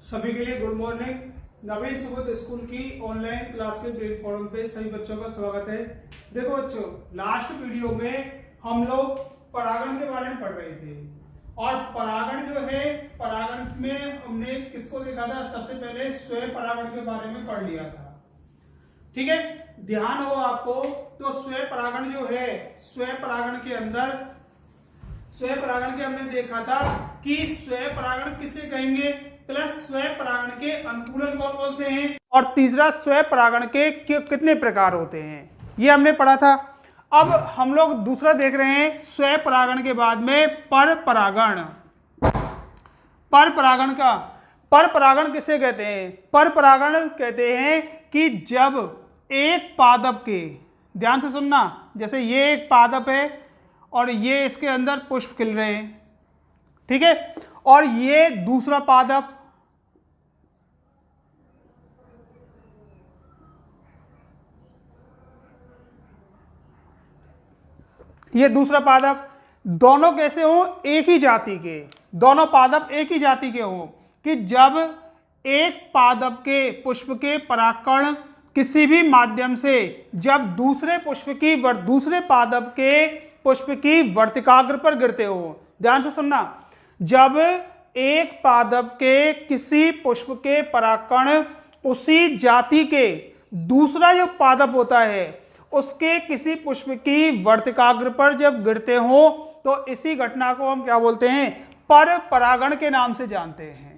सभी के लिए गुड मॉर्निंग। नवीन सुबोध स्कूल की ऑनलाइन क्लास के प्लेटफॉर्म पे सभी बच्चों का स्वागत है। देखो बच्चों, लास्ट वीडियो में हम लोग परागण के बारे में पढ़ रहे थे और परागण जो है, परागण में हमने किसको देखा था? सबसे पहले स्वयं परागण के बारे में पढ़ लिया था। ठीक है, ध्यान हो आपको। तो स्वयं परागण जो है, स्वयं परागण के अंदर स्वयं परागण के हमने देखा था कि स्वयं परागण किसे कहेंगे, प्लस स्वयं परागण के अनुकूलन कौन कौन से हैं, और तीसरा स्वयं परागण के कितने प्रकार होते हैं, ये हमने पढ़ा था। अब हम लोग दूसरा देख रहे हैं स्वयं परागण के बाद में पर परागण। पर परागण का पर परागण किसे कहते हैं? पर परागण कहते हैं कि जब एक पादप के, ध्यान से सुनना, जैसे ये एक पादप है और ये इसके अंदर पुष्प खिल रहे हैं, ठीक है, और ये दूसरा पादप, ये दूसरा पादप, दोनों कैसे हो? एक ही जाति के, दोनों पादप एक ही जाति के हो। कि जब एक पादप के पुष्प के परागकण किसी भी माध्यम से जब दूसरे पादप के पुष्प की वर्तिकाग्र पर गिरते हो, ध्यान से सुनना, जब एक पादप के किसी पुष्प के परागकण उसी जाति के दूसरा जो पादप होता है उसके किसी पुष्प की वर्तिकाग्र पर जब गिरते हो तो इसी घटना को हम क्या बोलते हैं? पर परागण के नाम से जानते हैं।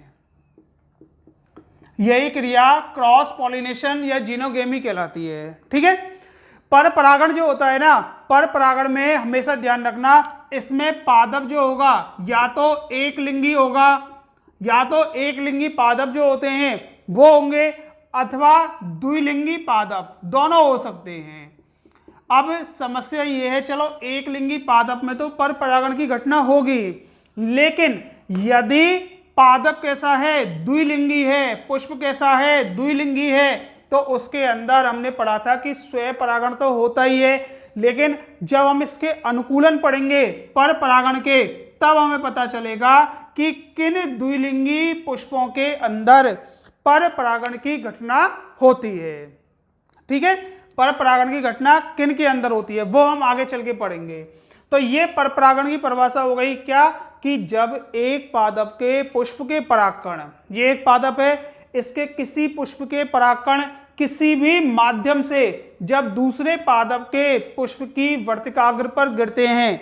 यही क्रिया क्रॉस पॉलिनेशन या जीनोगेमी कहलाती है। ठीक है, पर परागण जो होता है ना, पर परागण में हमेशा ध्यान रखना, इसमें पादप जो होगा या तो एक लिंगी होगा, या तो एक लिंगी पादप जो होते हैं वो होंगे, अथवा द्विलिंगी पादप, दोनों हो सकते हैं। अब समस्या ये है, चलो एक लिंगी पादप में तो पर परागण की घटना होगी, लेकिन यदि पादप कैसा है? द्विलिंगी है, पुष्प कैसा है? द्विलिंगी है, तो उसके अंदर हमने पढ़ा था कि स्वयं परागण तो होता ही है, लेकिन जब हम इसके अनुकूलन पढ़ेंगे पर परागण के, तब हमें पता चलेगा कि किन द्विलिंगी पुष्पों के अंदर पर परागण की घटना होती है। ठीक है, पर परागण की घटना किन के अंदर होती है वो हम आगे चल के पढ़ेंगे। तो ये पर परागण की परिभाषा हो गई क्या? कि जब एक पादप के पुष्प के परागकण, ये एक पादप है, इसके किसी पुष्प के परागकण किसी भी माध्यम से जब दूसरे पादप के पुष्प की वर्तिकाग्र पर गिरते हैं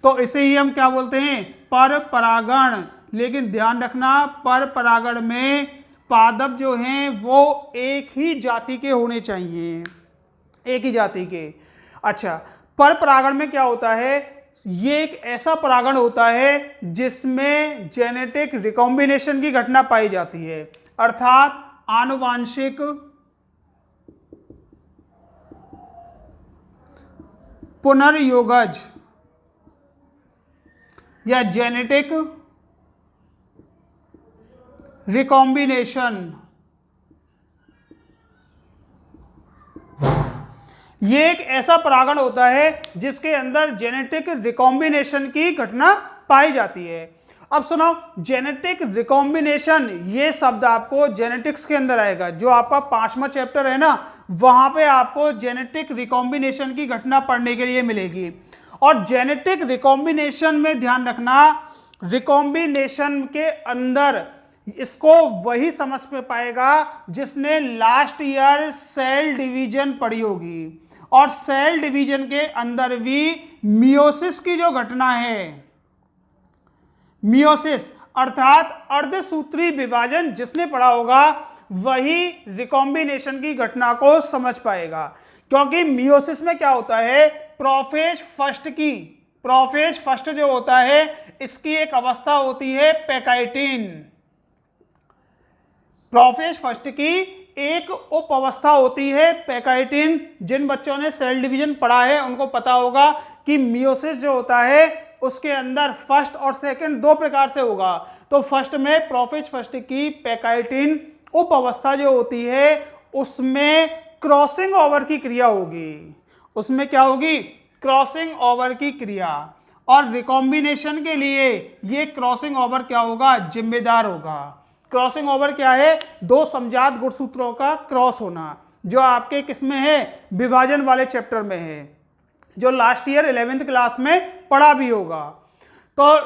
तो इसे ही हम क्या बोलते हैं? पर परागण। लेकिन ध्यान रखना, पर परागण में पादप जो हैं वो एक ही जाति के होने चाहिए, एक ही जाति के। अच्छा, पर परागण में क्या होता है? ये एक ऐसा परागण होता है जिसमें जेनेटिक रिकॉम्बिनेशन की घटना पाई जाती है, अर्थात आनुवांशिक पुनर्योगज या जेनेटिक रिकॉम्बिनेशन। ये एक ऐसा परागण होता है जिसके अंदर जेनेटिक रिकॉम्बिनेशन की घटना पाई जाती है। अब सुनो, जेनेटिक रिकॉम्बिनेशन, ये शब्द आपको जेनेटिक्स के अंदर आएगा, जो आपका 5वां चैप्टर है ना, वहां पे आपको जेनेटिक रिकॉम्बिनेशन की घटना पढ़ने के लिए मिलेगी। और जेनेटिक रिकॉम्बिनेशन में ध्यान रखना, रिकॉम्बिनेशन के अंदर इसको वही समझ में पाएगा जिसने लास्ट ईयर सेल डिवीजन पढ़ी होगी, और सेल डिवीजन के अंदर भी मियोसिस की जो घटना है, मियोसिस अर्थात अर्धसूत्री विभाजन, जिसने पढ़ा होगा वही रिकॉम्बिनेशन की घटना को समझ पाएगा। क्योंकि मियोसिस में क्या होता है? प्रोफेज फर्स्ट जो होता है इसकी एक अवस्था होती है पैकाइटिन। प्रोफेज फर्स्ट की एक उप अवस्था होती है पैकाइटिन। जिन बच्चों ने सेल डिवीजन पढ़ा है उनको पता होगा कि मियोसिस जो होता है उसके अंदर फर्स्ट और सेकंड दो प्रकार से होगा। तो फर्स्ट में प्रोफेज फर्स्ट की पैकाइटिन उप अवस्था जो होती है उसमें क्रॉसिंग ओवर की क्रिया होगी। उसमें क्या होगी? क्रॉसिंग ओवर की क्रिया। और रिकॉम्बिनेशन के लिए ये क्रॉसिंग ओवर क्या होगा? जिम्मेदार होगा। क्रॉसिंग ओवर क्या है? दो समजात गुणसूत्रों का क्रॉस होना, जो आपके किसमें है? विभाजन वाले चैप्टर में है, जो लास्ट ईयर 11th क्लास में पढ़ा भी होगा। तो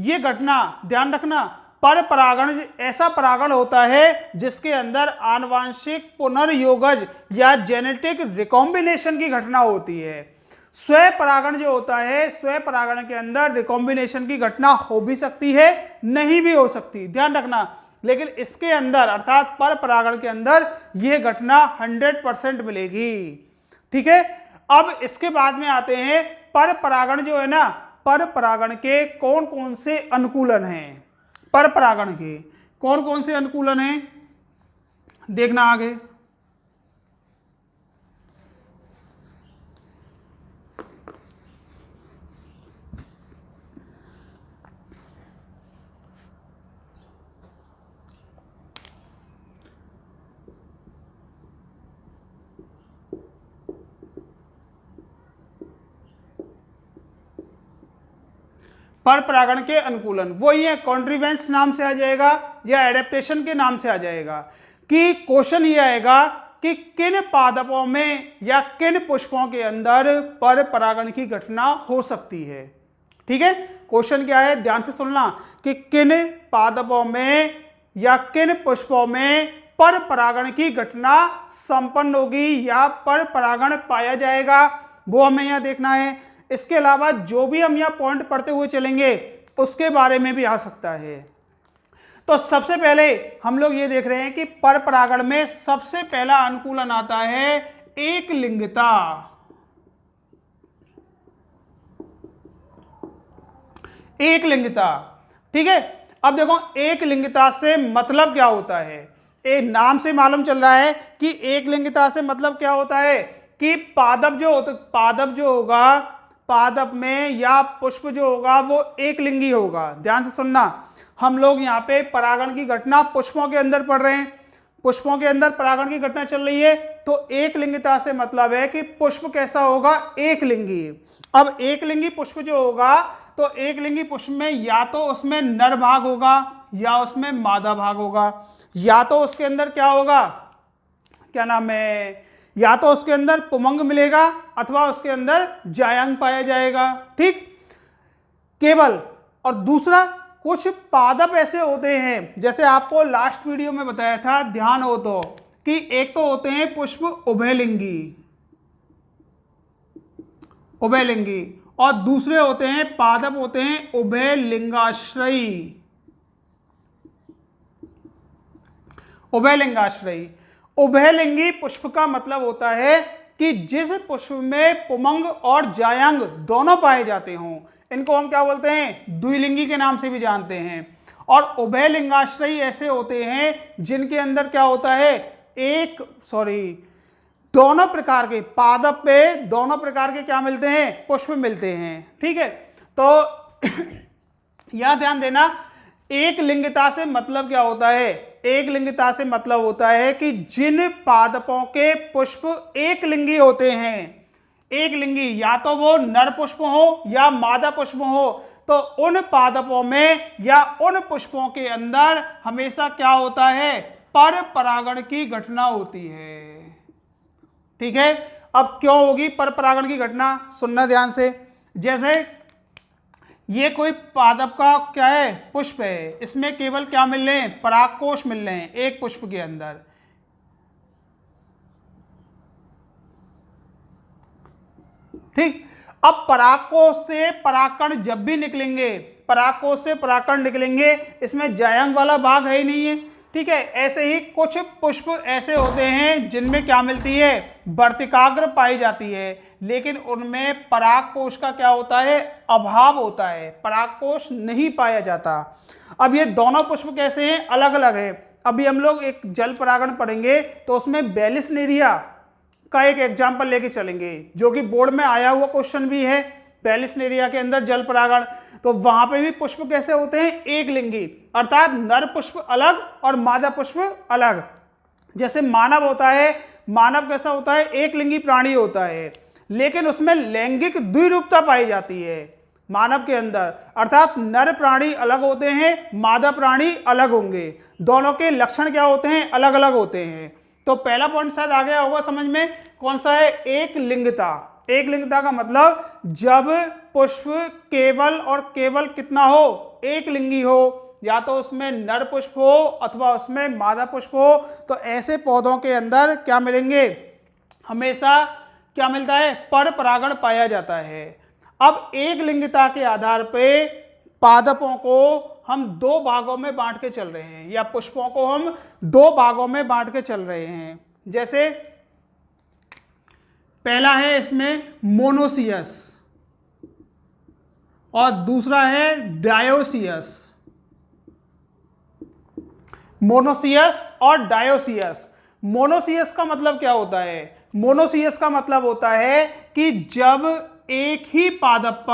ये घटना ध्यान रखना, पर परागण ऐसा परागण होता है जिसके अंदर आनुवांशिक पुनर्योगज या जेनेटिक रिकॉम्बिनेशन की घटना होती है। स्वयं परागण जो होता है, स्वयं परागण के अंदर रिकॉम्बिनेशन की घटना हो भी सकती है, नहीं भी हो सकती, ध्यान रखना। लेकिन इसके अंदर अर्थात पर परागण के अंदर यह घटना 100% मिलेगी। ठीक है, अब इसके बाद में आते हैं पर परागण जो है ना, पर परागण के कौन कौन से अनुकूलन हैं? पर परागण के कौन कौन से अनुकूलन हैं, देखना आगे। पर परागण के अनुकूलन वही है, कॉन्ट्रीवेंस नाम से आ जाएगा या एडेप्टेशन के नाम से आ जाएगा। कि क्वेश्चन ये आएगा कि किन पादपों में या किन पुष्पों के अंदर पर परागण की घटना हो सकती है। ठीक है, क्वेश्चन क्या है, ध्यान से सुनना, कि किन पादपों में या किन पुष्पों में पर परागण की घटना संपन्न होगी या पर परागण पाया जाएगा, वो हमें यहां देखना है। इसके अलावा जो भी हम यहाँ पॉइंट पढ़ते हुए चलेंगे उसके बारे में भी आ सकता है। तो सबसे पहले हम लोग ये देख रहे हैं कि पर परागण में सबसे पहला अनुकूलन आता है एक लिंगिता। एक लिंगिता, ठीक है। अब देखो एक लिंगिता से मतलब क्या होता है, एक नाम से मालूम चल रहा है कि एक लिंगिता से मतलब क्या होता है कि पादप जो होगा, पादप में या पुष्प जो होगा वो एक लिंगी होगा। ध्यान से सुनना, हम लोग यहाँ पे परागण की घटना पुष्पों के अंदर पढ़ रहे हैं, पुष्पों के अंदर परागण की घटना चल रही है। तो एक लिंगिता से मतलब है कि पुष्प कैसा होगा, एक लिंगी। अब एक लिंगी पुष्प जो होगा, तो एक लिंगी पुष्प में या तो उसमें नर भाग होगा या उसमें मादा भाग होगा, या तो उसके अंदर क्या होगा, क्या नाम है, या तो उसके अंदर पुमंग मिलेगा अथवा उसके अंदर जायंग पाया जाएगा। ठीक, केवल। और दूसरा, कुछ पादप ऐसे होते हैं, जैसे आपको लास्ट वीडियो में बताया था, ध्यान हो तो, कि एक तो होते हैं पुष्प उभयलिंगी, उभयलिंगी, और दूसरे होते हैं पादप होते हैं उभयलिंगाश्रयी, उभयलिंगाश्रयी। उभयलिंगी पुष्प का मतलब होता है कि जिस पुष्प में पुमंग और जायंग दोनों पाए जाते हों, इनको हम क्या बोलते हैं, द्विलिंगी के नाम से भी जानते हैं। और उभयलिंगाश्रयी ऐसे होते हैं जिनके अंदर क्या होता है, दोनों प्रकार के पादप पे दोनों प्रकार के क्या मिलते हैं, पुष्प मिलते हैं। ठीक है, तो यहां ध्यान देना, एक लिंगिता से मतलब क्या होता है, एक लिंगिता से मतलब होता है कि जिन पादपों के पुष्प एक लिंगी होते हैं, एक लिंगी, या तो वो नर पुष्प हो या मादा पुष्प हो, तो उन पादपों में या उन पुष्पों के अंदर हमेशा क्या होता है, पर परागण की घटना होती है। ठीक है, अब क्यों होगी पर परागण की घटना, सुनना ध्यान से। जैसे ये कोई पादप का क्या है, पुष्प है, इसमें केवल क्या मिल रहे हैं, परागकोश मिल रहे हैं एक पुष्प के अंदर। ठीक, अब परागकोश से परागकण जब भी निकलेंगे, परागकोश से परागकण निकलेंगे, इसमें जायंग वाला भाग है ही नहीं है। ठीक है, ऐसे ही कुछ पुष्प ऐसे होते हैं जिनमें क्या मिलती है, वर्तिकाग्र पाई जाती है, लेकिन उनमें परागकोश का क्या होता है, अभाव होता है, परागकोश नहीं पाया जाता। अब ये दोनों पुष्प कैसे हैं, अलग अलग है। अभी हम लोग एक जल परागण पढ़ेंगे तो उसमें बेलिसनेरिया का एक एग्जाम्पल लेके चलेंगे, जो कि बोर्ड में आया हुआ क्वेश्चन भी है। बेलिसनेरिया के अंदर जल परागण, तो वहां पे भी पुष्प कैसे होते हैं, एक लिंगी, अर्थात नर पुष्प अलग और मादा पुष्प अलग। जैसे मानव होता है, मानव कैसा होता है, एक लिंगी प्राणी होता है, लेकिन उसमें लैंगिक द्विरूपता पाई जाती है। मानव के अंदर, अर्थात नर प्राणी अलग होते हैं, मादा प्राणी अलग होंगे, दोनों के लक्षण क्या होते हैं, अलग अलग होते हैं। तो पहला पॉइंट शायद आ गया होगा समझ में, कौन सा है, एक लिंगता। एक लिंगता का मतलब जब पुष्प केवल और केवल कितना हो, एक लिंगी हो, या तो उसमें नर पुष्प हो अथवा उसमें मादा पुष्प हो, तो ऐसे पौधों के अंदर क्या मिलेंगे, हमेशा क्या मिलता है, पर परागण पाया जाता है। अब एक लिंगता के आधार पे पादपों को हम दो भागों में बांट के चल रहे हैं, या पुष्पों को हम दो भागों में बांट के चल रहे हैं। जैसे पहला है इसमें मोनोसियस और दूसरा है डायोसियस। मोनोसियस और डायोसियस। मोनोसियस का मतलब क्या होता है, मोनोसियस का मतलब होता है कि जब एक ही पादप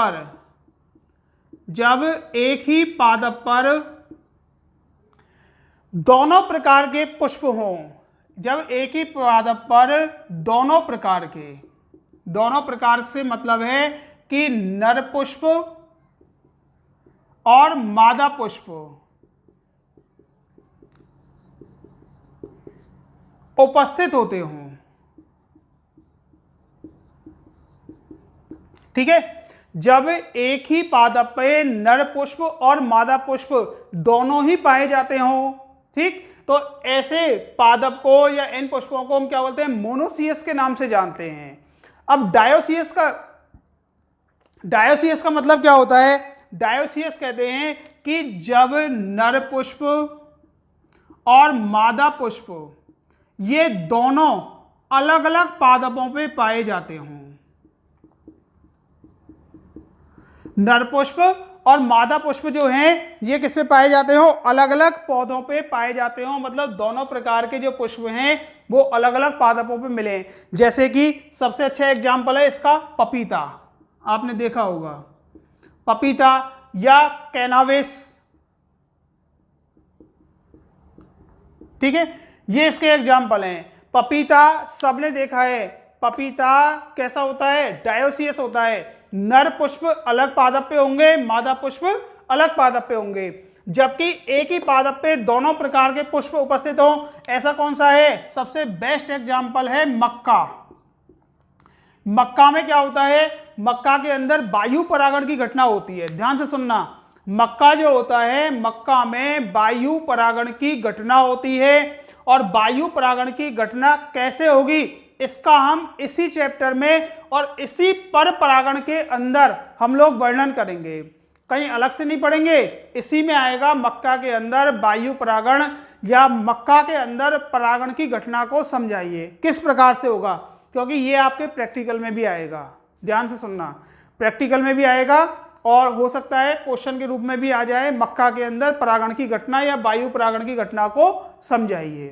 पर दोनों प्रकार के पुष्प हों, जब एक ही पादप पर दोनों प्रकार से मतलब है कि नर पुष्प और मादा पुष्प उपस्थित होते हों, ठीक है, जब एक ही पादप पे नर पुष्प और मादा पुष्प दोनों ही पाए जाते हों, ठीक, तो ऐसे पादप को या इन पुष्पों को हम क्या बोलते हैं, मोनोसियस के नाम से जानते हैं। अब डायोसियस का मतलब क्या होता है, डायोसियस कहते हैं कि जब नर पुष्प और मादा पुष्प ये दोनों अलग अलग पादपों पे पाए जाते हों, नर पुष्प और मादा पुष्प जो हैं ये किस पे पाए जाते हो, अलग अलग पौधों पे पाए जाते हो, मतलब दोनों प्रकार के जो पुष्प हैं वो अलग अलग पादपों पे मिले। जैसे कि सबसे अच्छा एग्जाम्पल है इसका पपीता, आपने देखा होगा पपीता या कैनावेस, ठीक है, ये इसके एग्जाम्पल हैं। पपीता सबने देखा है, पपीता कैसा होता है, डायोसियस होता है, नर पुष्प अलग पादप पे होंगे, मादा पुष्प अलग पादप पे होंगे, जबकि एक ही पादप पे दोनों प्रकार के पुष्प उपस्थित हो। ऐसा कौन सा है, सबसे बेस्ट एग्जाम्पल है मक्का। मक्का में क्या होता है, मक्का के अंदर वायु परागण की घटना होती है, ध्यान से सुनना, मक्का जो होता है, मक्का में वायु परागण की घटना होती है, और वायु परागण की घटना कैसे होगी इसका हम इसी चैप्टर में और इसी पर परागण के अंदर हम लोग वर्णन करेंगे, कहीं अलग से नहीं पढ़ेंगे, इसी में आएगा। मक्का के अंदर वायु परागण या मक्का के अंदर परागण की घटना को समझाइए किस प्रकार से होगा, क्योंकि ये आपके प्रैक्टिकल में भी आएगा, ध्यान से सुनना, प्रैक्टिकल में भी आएगा और हो सकता है क्वेश्चन के रूप में भी आ जाए। मक्का के अंदर परागण की घटना या वायु परागण की घटना को समझाइए।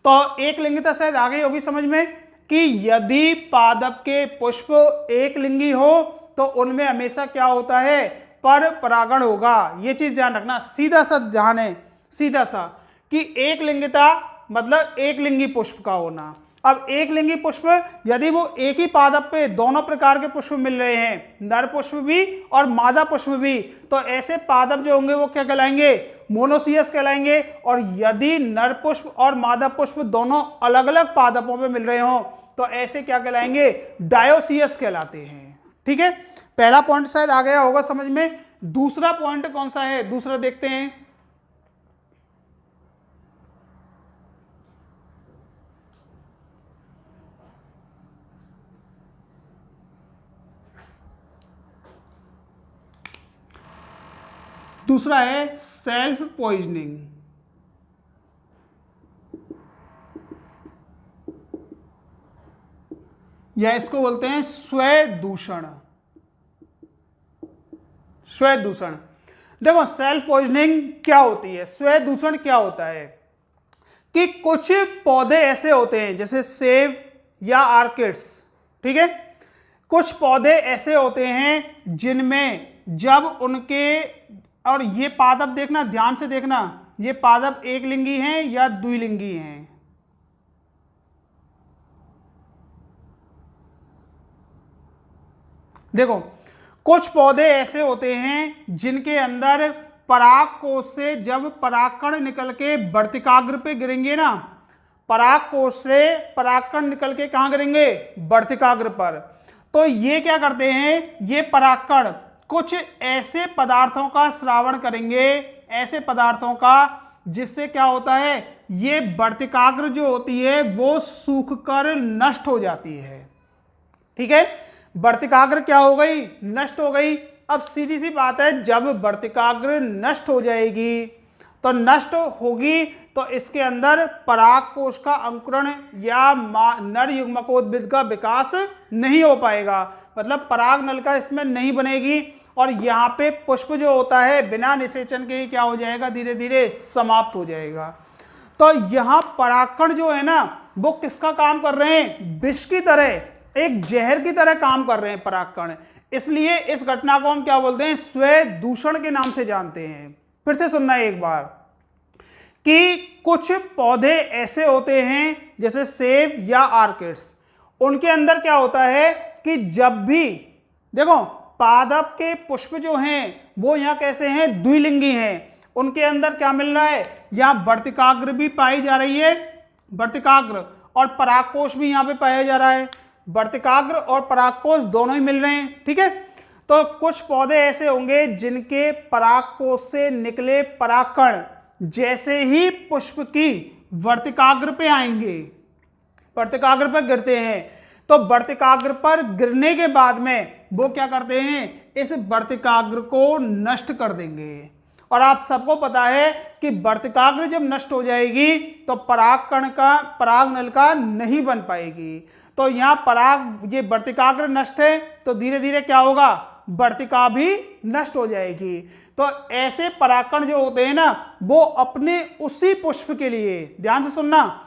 तो एक लिंगिता शायद आ गई होगी समझ में कि यदि पादप के पुष्प एक लिंगी हो तो उनमें हमेशा क्या होता है, पर परागण होगा। ये चीज ध्यान रखना, सीधा सा ध्यान है, सीधा सा, कि एक लिंगिता मतलब एक लिंगी पुष्प का होना। अब एक लिंगी पुष्प यदि वो एक ही पादप पे दोनों प्रकार के पुष्प मिल रहे हैं, नर पुष्प भी और मादा पुष्प भी, तो ऐसे पादप जो होंगे वो क्या कहलाएंगे, मोनोसियस कहलाएंगे। और यदि नर पुष्प और मादा पुष्प दोनों अलग अलग पादपों पे मिल रहे हों तो ऐसे क्या कहलाएंगे, डायोसियस कहलाते हैं। ठीक है, पहला पॉइंट शायद आ गया होगा समझ में। दूसरा पॉइंट कौन सा है, दूसरा देखते हैं। दूसरा है सेल्फ पॉइजनिंग, या इसको बोलते हैं स्वय दूषण। स्वय दूषण, देखो सेल्फ पॉइजनिंग क्या होती है, स्वय दूषण क्या होता है कि कुछ पौधे ऐसे होते हैं जैसे सेब या आर्किड्स, ठीक है, कुछ पौधे ऐसे होते हैं जिनमें जब उनके, और ये पादप देखना, ध्यान से देखना, ये पादप एक लिंगी हैं या द्विलिंगी हैं। देखो कुछ पौधे ऐसे होते हैं जिनके अंदर पराग कोश से जब परागकण निकल के वर्तिकाग्र पे गिरेंगे ना, पराग कोश से परागकण निकल के कहाँ गिरेंगे, वर्तिकाग्र पर, तो ये क्या करते हैं, ये परागकण कुछ ऐसे पदार्थों का स्रावण करेंगे, ऐसे पदार्थों का जिससे क्या होता है, ये वर्तिकाग्र जो होती है वो सूखकर नष्ट हो जाती है। ठीक है, वर्तिकाग्र क्या हो गई, नष्ट हो गई। अब सीधी सी बात है, जब वर्तिकाग्र नष्ट हो जाएगी तो नष्ट होगी तो इसके अंदर पराग कोश का अंकुरण या नर युग्मकोद्भिद का विकास नहीं हो पाएगा, मतलब पराग नलिका इसमें नहीं बनेगी और यहाँ पे पुष्प जो होता है बिना निषेचन के ही क्या हो जाएगा, धीरे धीरे समाप्त हो जाएगा। तो यहाँ परागकण जो है ना वो किसका काम कर रहे हैं, विष की तरह, एक जहर की तरह काम कर रहे हैं परागकण। इसलिए इस घटना को हम क्या बोलते हैं, स्व दूषण के नाम से जानते हैं। फिर से सुनना एक बार कि कुछ पौधे ऐसे होते हैं जैसे सेब या ऑर्किड्स, उनके अंदर क्या होता है कि जब भी देखो पादप के पुष्प जो हैं वो यहाँ कैसे हैं, द्विलिंगी हैं, उनके अंदर क्या मिल रहा है, यहाँ वर्तिकाग्र भी पाई जा रही है, वर्तिकाग्र, और परागकोश भी यहाँ पे पाया जा रहा है, वर्तिकाग्र और परागकोश दोनों ही मिल रहे हैं। ठीक है, तो कुछ पौधे ऐसे होंगे जिनके परागकोश से निकले परागकण जैसे ही पुष्प की वर्तिकाग्र पे आएंगे, वर्तिकाग्र पर गिरते हैं, तो वर्तिकाग्र पर गिरने के बाद में वो क्या करते हैं, इस वर्तिकाग्र को नष्ट कर देंगे। और आप सबको पता है कि वर्तिकाग्र जब नष्ट हो जाएगी तो परागकण का पराग नलिका नहीं बन पाएगी। तो यहाँ पराग ये वर्तिकाग्र नष्ट है तो धीरे धीरे क्या होगा, वर्तिका भी नष्ट हो जाएगी। तो ऐसे परागकण जो होते हैं ना वो अपने उसी पुष्प के लिए, ध्यान से सुनना,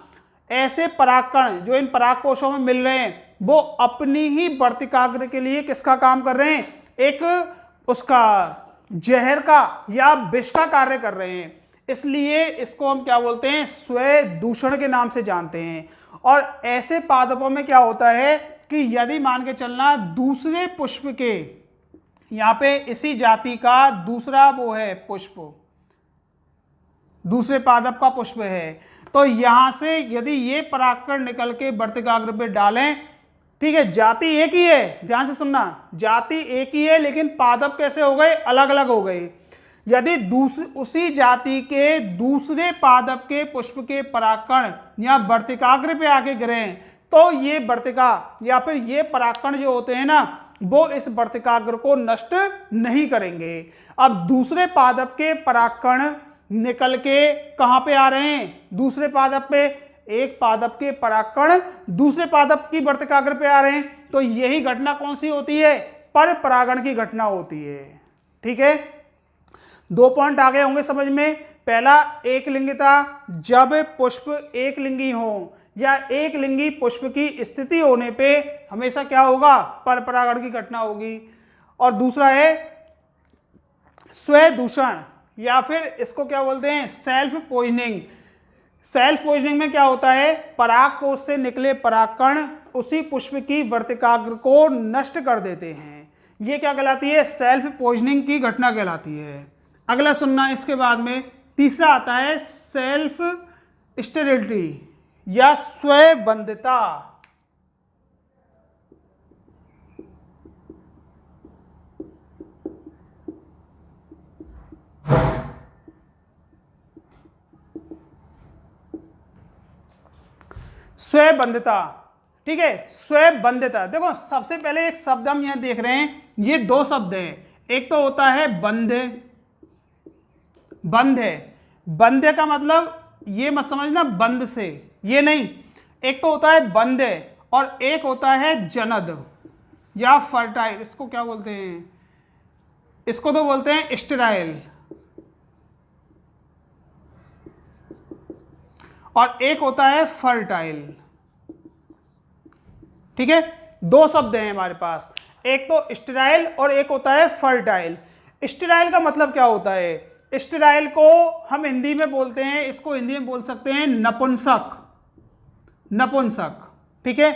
ऐसे परागकण जो इन परागकोशों में मिल रहे हैं वो अपनी ही वर्तिकाग्र के लिए किसका काम कर रहे हैं, एक उसका जहर का या विष का कार्य कर रहे हैं। इसलिए इसको हम क्या बोलते हैं, स्व दूषण के नाम से जानते हैं। और ऐसे पादपों में क्या होता है कि यदि मान के चलना दूसरे पुष्प के, यहाँ पे इसी जाति का दूसरा वो है पुष्प, दूसरे पादप का पुष्प है, तो यहां से यदि ये परागकण निकल के वर्तिकाग्र पे डालें, ठीक है, जाति एक ही है, ध्यान से सुनना, जाति एक ही है लेकिन पादप कैसे हो गए, अलग अलग हो गए। यदि उसी जाति के दूसरे पादप के पुष्प के परागकण या वर्तिकाग्र पे आके गिरे तो ये वर्तिका या फिर ये परागकण जो होते हैं ना वो इस वर्तिकाग्र को नष्ट नहीं करेंगे। अब दूसरे पादप के परागकण निकल के कहाँ पे आ रहे हैं, दूसरे पादप पे, एक पादप के परागकण दूसरे पादप की वर्तिकाग्र पे आ रहे हैं, तो यही घटना कौन सी होती है, पर परागण की घटना होती है। ठीक है, 2 पॉइंट आगे होंगे समझ में। पहला एक लिंगिता, जब पुष्प एक लिंगी हो या एक लिंगी पुष्प की स्थिति होने पे हमेशा क्या होगा, पर परागण की घटना होगी। और दूसरा है स्वदूषण या फिर इसको क्या बोलते हैं, सेल्फ पॉइजनिंग। सेल्फ पॉइजनिंग में क्या होता है, परागकोश से निकले परागकण उसी पुष्प की वर्तिकाग्र को नष्ट कर देते हैं। ये क्या कहलाती है, सेल्फ पॉइजनिंग की घटना कहलाती है। अगला सुनना, इसके बाद में तीसरा आता है सेल्फ स्टेरिलिटी या स्वबंधिता। स्वबंधिता, ठीक है, स्वबंधिता। देखो सबसे पहले एक शब्द हम यहां देख रहे हैं, ये 2 शब्द हैं, एक तो होता है बंध, बंध है, बंध का मतलब ये मत समझना बंद से, ये नहीं, एक तो होता है बंध और एक होता है जनद या फर्टाइल। इसको क्या बोलते हैं, इसको तो बोलते हैं स्टेराइल, और एक होता है फर्टाइल। ठीक है, 2 शब्द हैं हमारे पास, एक तो स्टेराइल और एक होता है फर्टाइल। स्टेराइल का मतलब क्या होता है, स्टेराइल को हम हिंदी में बोलते हैं, इसको हिंदी में बोल सकते हैं नपुंसक, नपुंसक। ठीक है,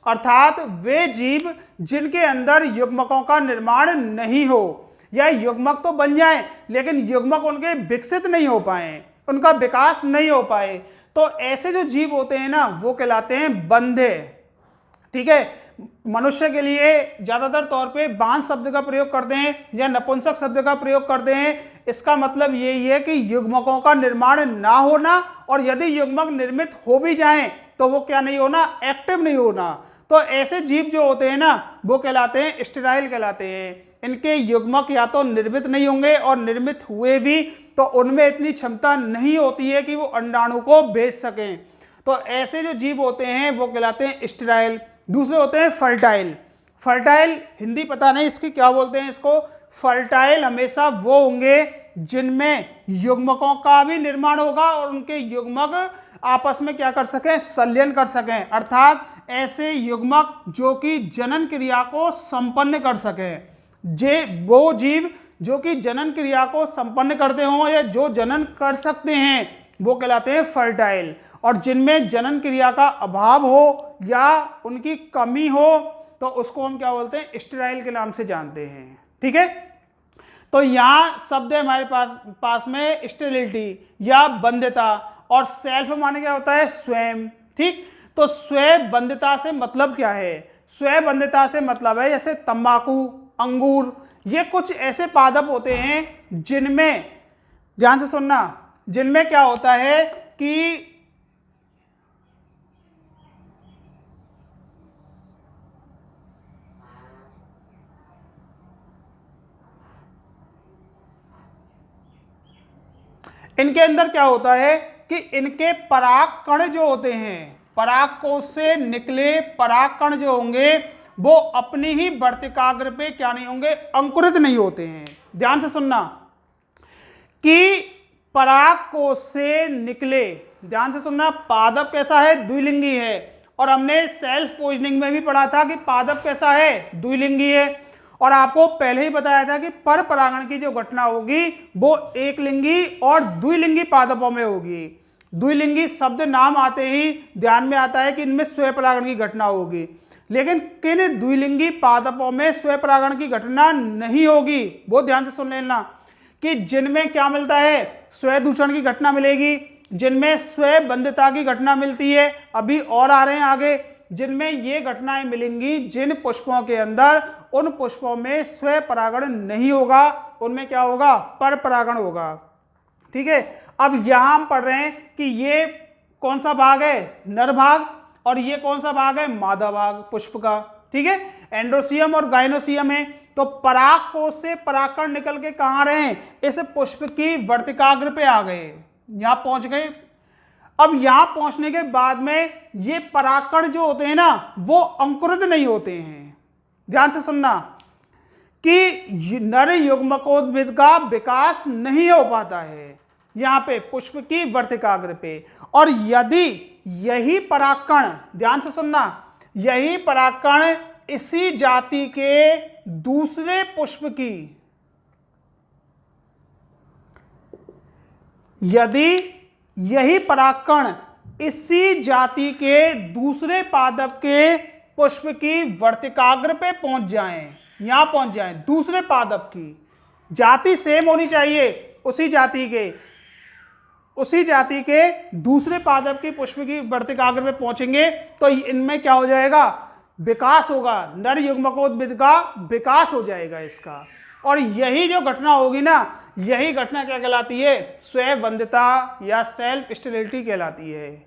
अर्थात वे जीव जिनके अंदर युग्मकों का निर्माण नहीं हो, या युग्मक तो बन जाए लेकिन युग्मक उनके विकसित नहीं हो पाए, उनका विकास नहीं हो पाए, तो ऐसे जो जीव होते हैं ना वो कहलाते हैं बंधे। ठीक है, मनुष्य के लिए ज्यादातर तौर पे बांझ शब्द का प्रयोग करते हैं या नपुंसक शब्द का प्रयोग करते हैं। इसका मतलब यही है कि युग्मकों का निर्माण ना होना, और यदि युग्मक निर्मित हो भी जाएं तो वो क्या नहीं होना, एक्टिव नहीं होना। तो ऐसे जीव जो होते हैं ना वो कहलाते हैं स्टेराइल कहलाते हैं। इनके युग्मक या तो निर्मित नहीं होंगे, और निर्मित हुए भी तो उनमें इतनी क्षमता नहीं होती है कि वो अंडाणु को भेज सकें। तो ऐसे जो जीव होते हैं वो कहलाते हैं स्टेराइल। दूसरे होते हैं फर्टाइल। फर्टाइल हिंदी पता नहीं इसकी क्या बोलते हैं इसको। फर्टाइल हमेशा वो होंगे जिनमें युग्मकों का भी निर्माण होगा और उनके युग्मक आपस में क्या कर सकें, संलयन कर सकें। अर्थात ऐसे युग्मक जो कि जनन क्रिया को संपन्न कर सकें। वो जीव जो कि जनन क्रिया को संपन्न करते हों या जो जनन कर सकते हैं वो कहलाते हैं फर्टाइल। और जिनमें जनन क्रिया का अभाव हो या उनकी कमी हो तो उसको हम क्या बोलते हैं, स्टेराइल के नाम से जानते हैं। ठीक है, तो यहाँ शब्द है हमारे पास में स्टेरिलिटी या बंध्यता, और सेल्फ माने क्या होता है, स्वयं। ठीक, तो स्वयं बंध्यता से मतलब क्या है? स्वयं बंध्यता से मतलब है जैसे तंबाकू, अंगूर, ये कुछ ऐसे पादप होते हैं जिनमें, ध्यान से सुनना, जिनमें क्या होता है कि इनके अंदर क्या होता है कि इनके पराग कण जो होते हैं, पराग कोश से निकले पराग कण जो होंगे वो अपनी ही वर्तिकाग्र पे क्या नहीं होंगे, अंकुरित नहीं होते हैं। ध्यान से सुनना कि पराग कोश से निकले, ध्यान से सुनना, पादप कैसा है, द्विलिंगी है। और हमने सेल्फ पोइजनिंग में भी पढ़ा था कि पादप कैसा है, द्विलिंगी है। और आपको पहले ही बताया था कि पर परागण की जो घटना होगी वो एक लिंगी और द्विलिंगी पादपों में होगी। द्विलिंगी शब्द नाम आते ही ध्यान में आता है कि इनमें स्वयं परागण की घटना होगी, लेकिन किन द्विलिंगी पादपों में स्वयं परागण की घटना नहीं होगी वो ध्यान से सुन लेना। कि जिनमें क्या मिलता है, स्वयं दूषण की घटना मिलेगी, जिनमें स्वयं बंध्यता की घटना मिलती है, अभी और आ रहे हैं आगे, जिनमें ये घटनाएं मिलेंगी जिन पुष्पों के अंदर, उन पुष्पों में स्वयं परागण नहीं होगा, उनमें क्या होगा, पर परागण होगा। ठीक है, अब यहां हम पढ़ रहे हैं कि ये कौन सा भाग है, नर भाग, और ये कौन सा भाग है, मादा भाग पुष्प का। ठीक है, एंड्रोसियम और गाइनोसियम है। तो पराग कोश से परागकण निकल के कहां रहे, इस पुष्प की वर्तिकाग्र पे आ गए, यहां पहुंच गए। अब यहां पहुंचने के बाद में ये परागकण जो होते हैं ना वो अंकुरित नहीं होते हैं। ध्यान से सुनना कि नर युग्मकोद्भिद का विकास नहीं हो पाता है यहां पे पुष्प की वर्तिकाग्र पे। और यदि यही परागकण, ध्यान से सुनना, यही परागकण इसी जाति के दूसरे पुष्प की, यदि यही परागकण इसी जाति के दूसरे पादप के पुष्प की वर्तिकाग्र पे पहुंच जाएं, यहां पहुंच जाएं, दूसरे पादप की जाति सेम होनी चाहिए, उसी जाति के दूसरे पादप की पुष्प की वर्तिकाग्र पे पहुंचेंगे तो इनमें क्या हो जाएगा, विकास होगा, नर युग्मकोद्भिद का विकास हो जाएगा इसका। और यही जो घटना होगी ना, यही घटना क्या कहलाती है, स्वयं बंध्यता या सेल्फ स्टेरिलिटी कहलाती है।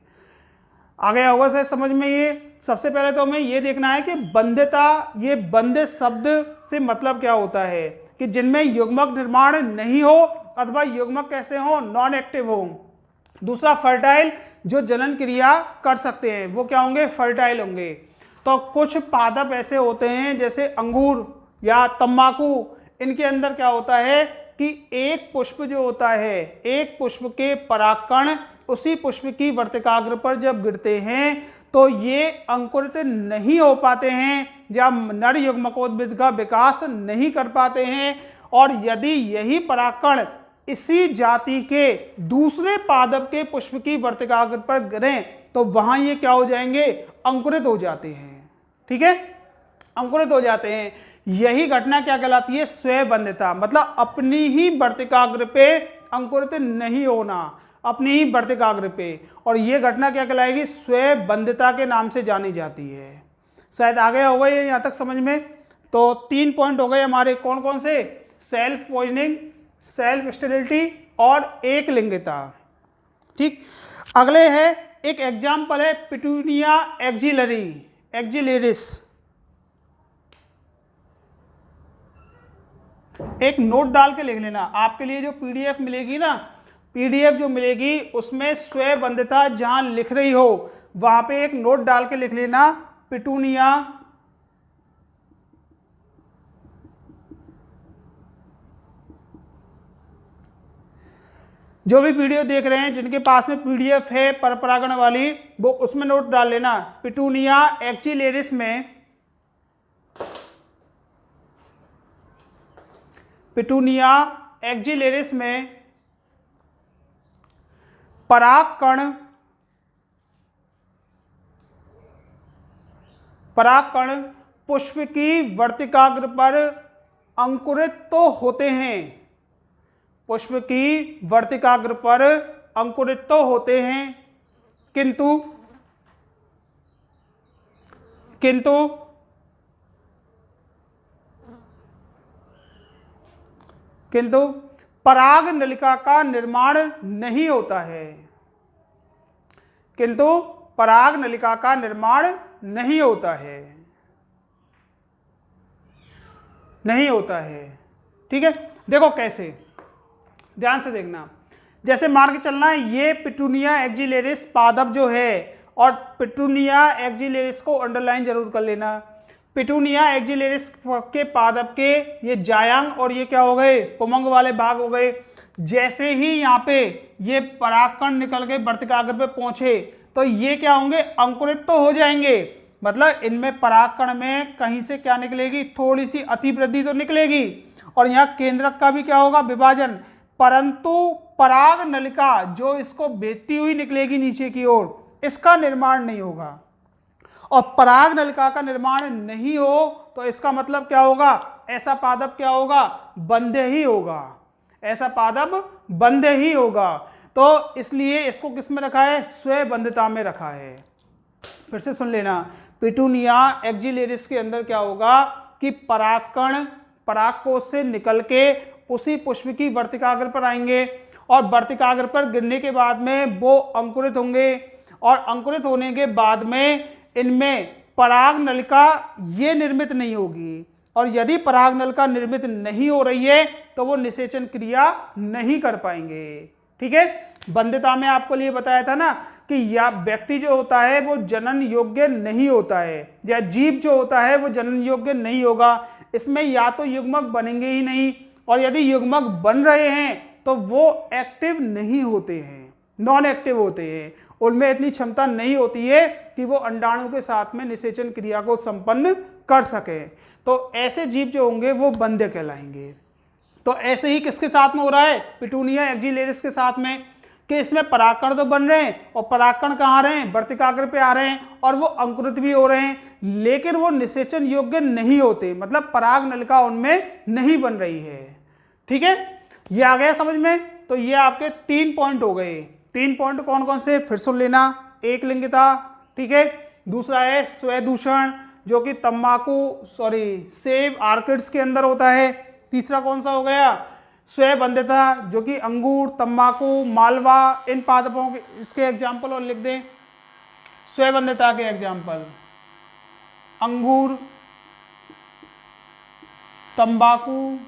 आ गया होगा सर समझ में ये। सबसे पहले तो हमें ये देखना है कि बंध्यता, ये बंध्य शब्द से मतलब क्या होता है, कि जिनमें युग्मक निर्माण नहीं हो अथवा युग्मक कैसे हो, नॉन एक्टिव हो। दूसरा फर्टाइल, जो जनन क्रिया कर सकते हैं, वो क्या होंगे, फर्टाइल होंगे। तो कुछ पादप ऐसे होते हैं जैसे अंगूर या तंबाकू, इनके अंदर क्या होता है कि एक पुष्प जो होता है, एक पुष्प के परागकण उसी पुष्प की वर्तिकाग्र पर जब गिरते हैं तो ये अंकुरित नहीं हो पाते हैं या नर युग्मकोद्भिद का विकास नहीं कर पाते हैं। और यदि यही परागकण इसी जाति के दूसरे पादप के पुष्प की वर्तिकाग्र पर गिरें तो वहां ये क्या हो जाएंगे, अंकुरित हो जाते हैं। ठीक है, अंकुरित हो जाते हैं। यही घटना क्या कहलाती है? स्वबंधिता, मतलब अपनी ही वर्तिकाग्र पे अंकुरित नहीं होना, अपनी ही वर्तिकाग्र पे। और ये घटना क्या कहलाएगी? स्वबंधिता के नाम से जानी जाती है। शायद आ गया होगा ये यहाँ तक समझ में। तो 3 पॉइंट हो गए हमारे, कौन कौन से? सेल्फ पॉइजनिंग, सेल्फ स्टेरिलिटी और एक लिंगिता। ठीक, अगले है एक एग्जाम्पल है पिटूनिया एक्जिलेरिस। एक नोट डाल के लिख लेना, आपके लिए जो पीडीएफ मिलेगी ना, पीडीएफ जो मिलेगी उसमें स्वबंधिता जहां लिख रही हो वहां पे एक नोट डाल के लिख लेना, पिटूनिया जो भी वीडियो देख रहे हैं जिनके पास में पीडीएफ है परपरागण वाली, वो उसमें नोट डाल लेना, पिटूनिया एक्जिलेरिस में, पिटूनिया एक्जिलेरिस में परागकण पुष्प की वर्तिकाग्र पर अंकुरित तो होते हैं, पुष्प की वर्तिकाग्र पर अंकुरित तो होते हैं, किंतु पराग नलिका का निर्माण नहीं होता है, किंतु पराग नलिका का निर्माण नहीं होता है, नहीं होता है। ठीक है, देखो कैसे, ध्यान से देखना। जैसे मान के चलना है ये पिटूनिया एक्जिलेरिस पादप जो है, और पिटूनिया एक्जिलेरिस को अंडरलाइन जरूर कर लेना। पिटूनिया एक्जिलेरिस के पादप के ये जायांग और ये क्या हो गए? पुमंग वाले भाग हो गए। जैसे ही यहाँ पे ये परागकण निकल के वर्तिकाग्र पे पहुंचे तो ये क्या होंगे? अंकुरित तो हो जाएंगे, मतलब इनमें परागकण में कहीं से क्या निकलेगी? थोड़ी सी अतिवृद्धि तो निकलेगी, और यहाँ केंद्रक का भी क्या होगा? विभाजन। परंतु पराग नलिका जो इसको भेदती हुई निकलेगी नीचे की ओर, इसका निर्माण नहीं होगा। और पराग नलिका का निर्माण नहीं हो तो इसका मतलब क्या होगा? ऐसा पादप क्या होगा? बंध्य ही होगा, ऐसा पादप बंध्य ही होगा। तो इसलिए इसको किस में रखा है? स्वबंधिता में रखा है। फिर से सुन लेना, पिटूनिया एक्जिलेरिस के अंदर क्या होगा कि परागकण परागकोश से निकल के उसी पुष्प की वर्तिकाग्र पर आएंगे, और वर्तिकाग्र पर गिरने के बाद में वो अंकुरित होंगे, और अंकुरित होने के बाद में इनमें पराग नलिका ये निर्मित नहीं होगी, और यदि पराग नलिका निर्मित नहीं हो रही है तो वो निषेचन क्रिया नहीं कर पाएंगे। ठीक है, बंध्यता में आपको लिए बताया था ना कि या व्यक्ति जो होता है वो जनन योग्य नहीं होता है, या जीव जो होता है वो जनन योग्य नहीं होगा। इसमें या तो युग्मक बनेंगे ही नहीं, और यदि युग्मक बन रहे हैं तो वो एक्टिव नहीं होते हैं, नॉन एक्टिव होते हैं, उनमें इतनी क्षमता नहीं होती है कि वो अंडाणु के साथ में निषेचन क्रिया को संपन्न कर सके। तो ऐसे जीव जो होंगे वो बंध्य कहलाएंगे। तो ऐसे ही किसके साथ में हो रहा है? पिटूनिया एक्जिलेरिस के साथ में, कि इसमें परागकण तो बन रहे हैं, और परागकण कहाँ आ रहे हैं? वर्तिकाग्र पे आ रहे हैं, और वो अंकुरित भी हो रहे हैं, लेकिन वो निषेचन योग्य नहीं होते, मतलब पराग नलिका उनमें नहीं बन रही है। ठीक है, ये आ गया समझ में। तो ये आपके 3 पॉइंट हो गए। 3 पॉइंट कौन कौन से? फिर सुन लेना, एक लिंगिता, ठीक है, दूसरा है स्वदूषण जो कि सेब आर्किड्स के अंदर होता है, तीसरा कौन सा हो गया? स्वबंध्यता जो कि अंगूर, तंबाकू, मालवा, इन पादपों के इसके एग्जाम्पल और लिख दें। स्वबंध्यता के एग्जाम्पल अंगूर, तंबाकू,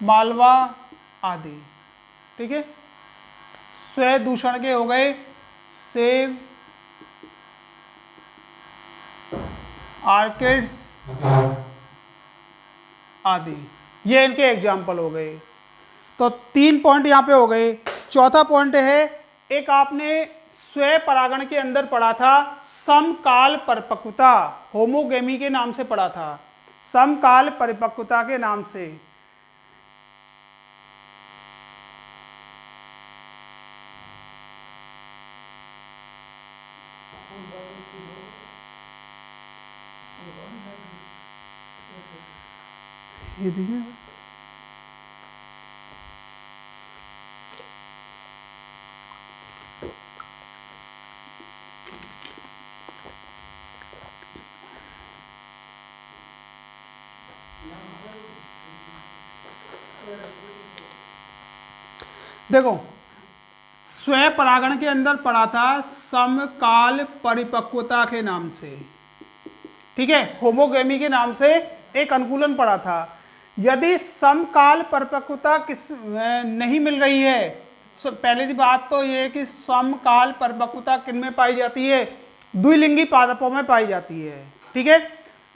मालवा आदि। ठीक है, स्वदूषण के हो गए सेब, आर्किड्स आदि, ये इनके एग्जाम्पल हो गए। तो 3 पॉइंट यहाँ पे हो गए। चौथा पॉइंट है, एक आपने स्व परागण के अंदर पढ़ा था समकाल परिपक्वता, होमोगेमी के नाम से पढ़ा था, समकाल परिपक्वता के नाम से। ये देखिए, देखो स्वयं परागण के अंदर पढ़ा था समकाल परिपक्वता के नाम से, ठीक है, होमोगेमी के नाम से एक अनुकूलन पढ़ा था। यदि समकाल परिपक्वता नहीं मिल रही है, पहली बात तो ये है कि समकाल परिपक्वता किन में पाई जाती है, द्विलिंगी पादपों में पाई जाती है, ठीक है,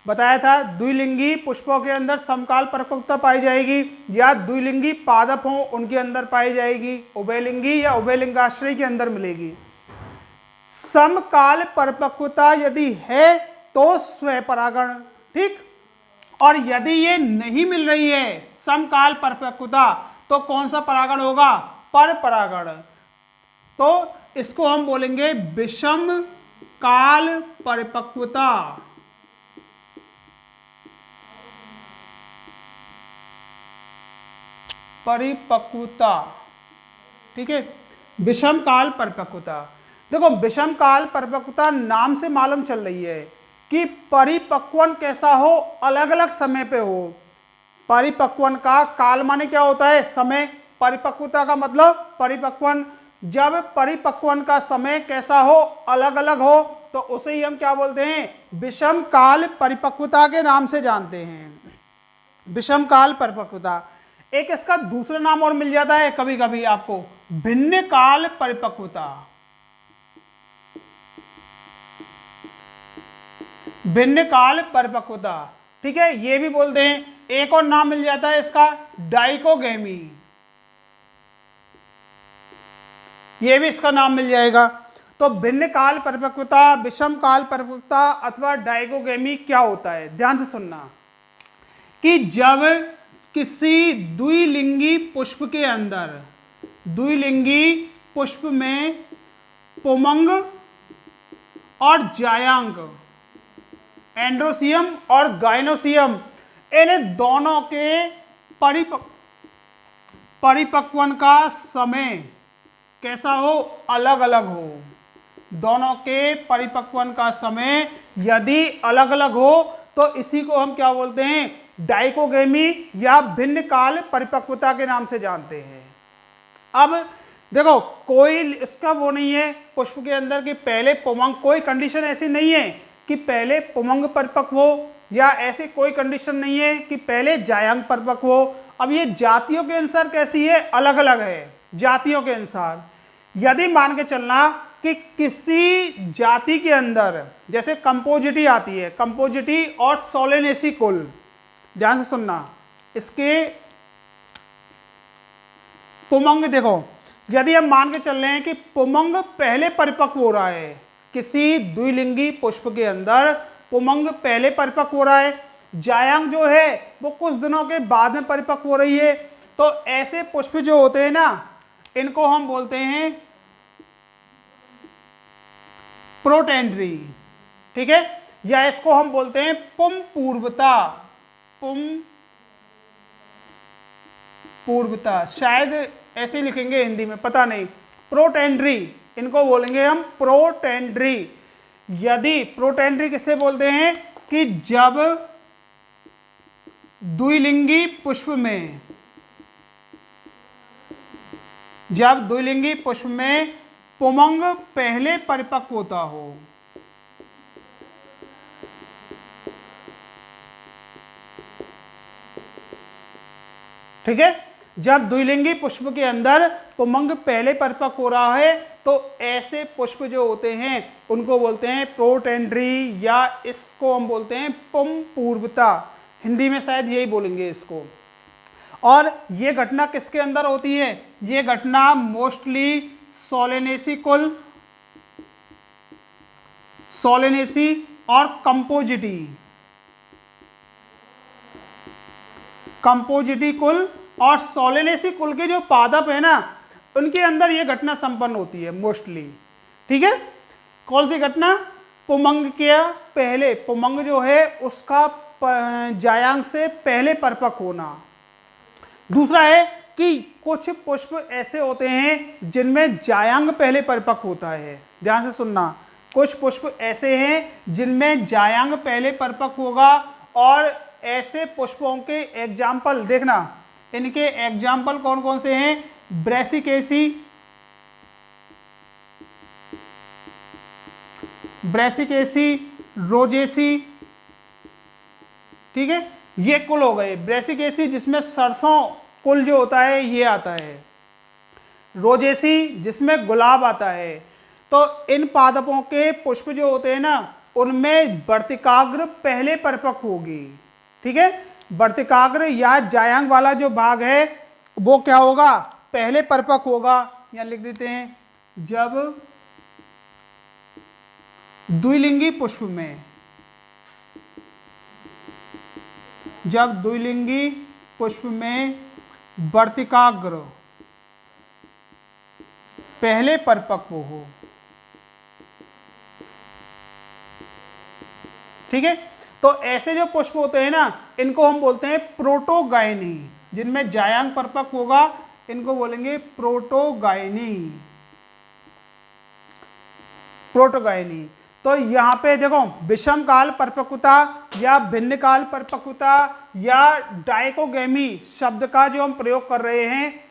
बताया था द्विलिंगी पुष्पों के अंदर समकाल परिपक्वता पाई जाएगी या द्विलिंगी पादप हो उनके अंदर पाई जाएगी, उभयलिंगी या उभयलिंगाश्रय के अंदर मिलेगी। समकाल परिपक्वता यदि है तो स्वपरागण, ठीक, और यदि ये नहीं मिल रही है समकाल परिपक्वता तो कौन सा परागण होगा, पर परागण। तो इसको हम बोलेंगे विषम काल परिपक्वता, परिपक्वता, ठीक है, विषम काल परिपक्वता। देखो विषम काल परिपक्वता नाम से मालूम चल रही है कि परिपक्वन कैसा हो, अलग अलग समय पे हो। परिपक्वन का काल माने क्या होता है, समय, परिपक्वता का मतलब परिपक्वन। जब परिपक्वन का समय कैसा हो, अलग अलग हो, तो उसे ही हम क्या बोलते हैं, विषम काल परिपक्वता के नाम से जानते हैं, विषम काल परिपक्वता। एक इसका दूसरा नाम और मिल जाता है कभी कभी आपको, भिन्न काल परिपक्वता, भिन्न काल परिपक्वता, ठीक है, ये भी बोलते हैं। एक और नाम मिल जाता है इसका डाइकोगेमी, ये भी इसका नाम मिल जाएगा। तो भिन्न काल परिपक्वता, विषम काल परिपक्वता अथवा डाइकोगेमी क्या होता है, ध्यान से सुनना, कि जब किसी द्विलिंगी पुष्प के अंदर, द्विलिंगी पुष्प में पुमंग और जायांग, एंड्रोसियम और गाइनोसियम, इन दोनों के परिपक्वन का समय कैसा हो, अलग अलग हो। दोनों के परिपक्वन का समय यदि अलग अलग हो तो इसी को हम क्या बोलते हैं, डाइकोगेमी या भिन्न काल परिपक्वता के नाम से जानते हैं। अब देखो कोई इसका वो नहीं है पुष्प के अंदर कि पहले पुमंग, कोई कंडीशन ऐसी नहीं है कि पहले पुमंग परिपक्व हो, या ऐसी कोई कंडीशन नहीं है कि पहले जायांग परिपक्व हो। अब ये जातियों के अनुसार कैसी है, अलग अलग है जातियों के अनुसार। यदि मान के चलना कि किसी जाति के अंदर, जैसे कंपोजिटी आती है, कंपोजिटी और सोलेनेसी कुल, ध्यान से सुनना, इसके पुमंग, देखो यदि हम मान के चल रहे हैं कि पुमंग पहले परिपक्व हो रहा है, किसी द्विलिंगी पुष्प के अंदर पुमंग पहले परिपक्व हो रहा है, जायांग जो है वो कुछ दिनों के बाद में परिपक्व हो रही है, तो ऐसे पुष्प जो होते हैं ना, इनको हम बोलते हैं प्रोटेंड्री, ठीक है, या इसको हम बोलते हैं पुम पूर्वता, पुम पूर्वता, शायद ऐसे ही लिखेंगे हिंदी में, पता नहीं, प्रोटेंड्री, इनको बोलेंगे हम प्रोटेंड्री। यदि प्रोटेंड्री किससे बोलते हैं कि जब द्विलिंगी पुष्प में, जब द्विलिंगी पुष्प में पुमंग पहले परिपक्व होता हो, ठीक है, जब द्विलिंगी पुष्प के अंदर पुमंग पहले परिपक्व हो रहा है तो ऐसे पुष्प जो होते हैं उनको बोलते हैं प्रोटेंड्री, या इसको हम बोलते हैं पुम पूर्वता, हिंदी में शायद यही बोलेंगे इसको। और ये घटना किसके अंदर होती है, ये घटना मोस्टली सोलेनेसी कुल, सोलेनेसी और कंपोजिटी, कंपोजिटी कुल और सोलेनेसी कुल के जो पादप है ना, उनके अंदर यह घटना संपन्न होती है मोस्टली, ठीक है। कौन सी घटना, पुमंग के पहले, पुमंग जो है उसका जायांग से पहले परिपक्व होना। दूसरा है कि कुछ पुष्प ऐसे होते हैं जिनमें जायांग पहले परिपक्व होता है। ध्यान से सुनना, कुछ पुष्प ऐसे हैं जिनमें जायांग पहले परिपक्व होगा, और ऐसे पुष्पों के एग्जाम्पल देखना, इनके एग्जाम्पल कौन कौन से हैं? ब्रैसिकेसी, रोजेसी, ठीक है, ये कुल हो गए। ब्रैसिकेसी जिसमें सरसों कुल जो होता है ये आता है, रोजेसी जिसमें गुलाब आता है। तो इन पादपों के पुष्प जो होते हैं ना, उनमें वर्तिकाग्र पहले परिपक्व होगी। ठीक है, वर्तिकाग्र या जायांग वाला जो भाग है वो क्या होगा? पहले परिपक्व होगा। यहां लिख देते हैं, जब द्विलिंगी पुष्प में, जब द्विलिंगी पुष्प में वर्तिकाग्र पहले परिपक्व हो। ठीक है, तो ऐसे जो पुष्प होते हैं ना, इनको हम बोलते हैं प्रोटोगायनी। जिनमें जायांग परिपक्व होगा इनको बोलेंगे प्रोटोगायनी, प्रोटोगायनी। तो यहाँ पे देखो, विषम काल परिपक्वता या भिन्न काल परिपक्वता या डाइकोगेमी शब्द का जो हम प्रयोग कर रहे हैं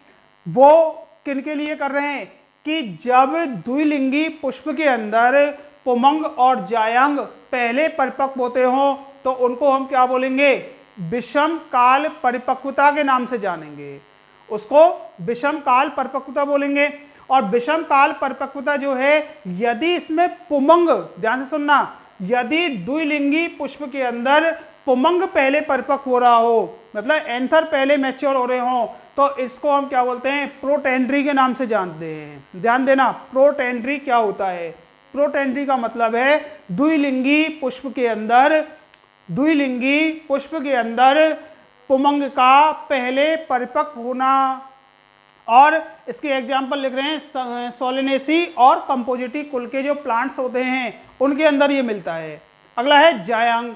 वो किनके लिए कर रहे हैं? कि जब द्विलिंगी पुष्प के अंदर पुमंग और जायांग पहले परिपक्व होते हो तो उनको हम क्या बोलेंगे? विषम काल परिपक्वता के नाम से जानेंगे, उसको विषम काल परिपक्वता बोलेंगे। और विषम काल परिपक्वता जो है, यदि इसमें पुमंग, ध्यान से सुनना, यदि द्विलिंगी पुष्प के अंदर पुमंग पहले परिपक्व हो रहा हो, मतलब एंथर पहले मैच्योर हो रहे हो, तो इसको हम क्या बोलते हैं? प्रोटेंड्री के नाम से जानते हैं। ध्यान देना, प्रोटेंड्री क्या होता है? प्रोटेंड्री का मतलब है द्विलिंगी पुष्प के अंदर, द्विलिंगी पुष्प के अंदर पुमंग का पहले परिपक्व होना। और इसके एग्जाम्पल लिख रहे हैं, सोलेनेसी और कंपोजिटी कुल के जो प्लांट्स होते हैं उनके अंदर ये मिलता है। अगला है जायांग।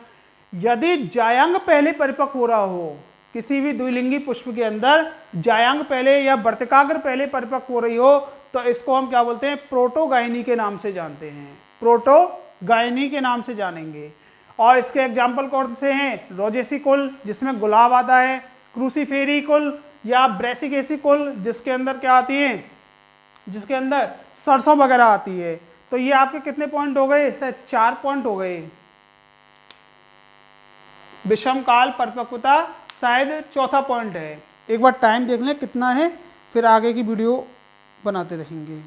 यदि जायांग पहले परिपक्व हो रहा हो, किसी भी द्विलिंगी पुष्प के अंदर जायांग पहले या वर्तिकाग्र पहले परिपक्व हो रही हो, तो इसको हम क्या बोलते हैं? प्रोटोगायनी के नाम से जानते हैं, प्रोटोगायनी के नाम से जानेंगे। और इसके एग्जाम्पल कौन से हैं? रोजेसी कुल जिसमें गुलाब आता है, क्रूसीफेरी कुल या ब्रैसिकेसी कुल जिसके अंदर क्या आती है? जिसके अंदर सरसों वगैरह आती है। तो ये आपके कितने पॉइंट हो गए? शायद 4 पॉइंट हो गए। विषम काल परिपक्वता शायद चौथा पॉइंट है। एक बार टाइम देख लें कितना है, फिर आगे की वीडियो बनाते रहेंगे।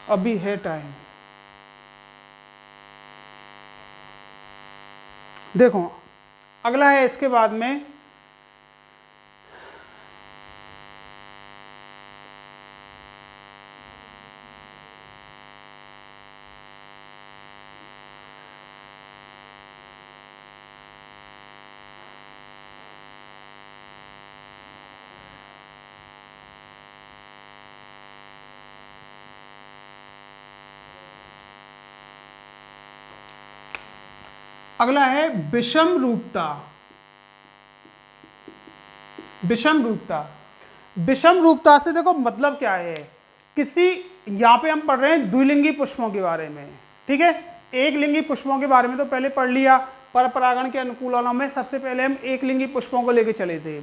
अभी है टाइम। देखो अगला है इसके बाद में अगला है विषम रूपता। विषम रूपता, विषम रूपता से देखो मतलब क्या है? किसी, यहाँ पे हम पढ़ रहे हैं द्विलिंगी पुष्पों के बारे में, ठीक है। एक लिंगी पुष्पों के बारे में तो पहले पढ़ लिया, पर परागण के अनुकूलनों में सबसे पहले हम एक लिंगी पुष्पों को लेके चले थे।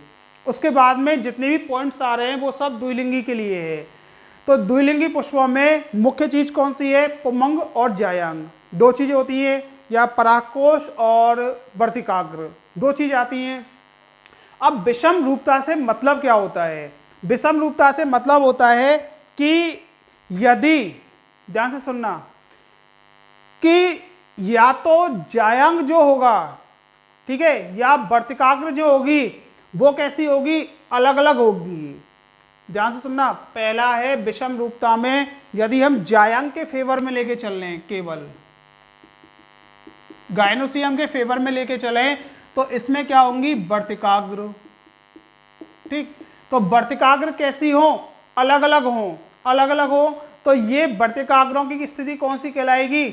उसके बाद में जितने भी पॉइंट्स आ रहे हैं वो सब द्विलिंगी के लिए है। तो द्विलिंगी पुष्पों में मुख्य चीज कौन सी है? पुमंग और जायांग, दो चीजें होती है, या परागकोश और वर्तिकाग्र, दो चीज आती हैं। अब विषम रूपता से मतलब क्या होता है? विषम रूपता से मतलब होता है कि यदि, ध्यान से सुनना, कि या तो जायांग जो होगा, ठीक है, या वर्तिकाग्र जो होगी वो कैसी होगी? अलग अलग होगी। ध्यान से सुनना, पहला है विषम रूपता में यदि हम जायांग के फेवर में लेके चल रहे हैं, केवल गायनोसियम के फेवर में लेके चले, तो इसमें क्या होंगी? वर्तिकाग्र, ठीक। तो वर्तिकाग्र कैसी हो? अलग अलग हो, अलग अलग हो। तो ये वर्तिकाग्रों की स्थिति कौन सी कहलाएगी?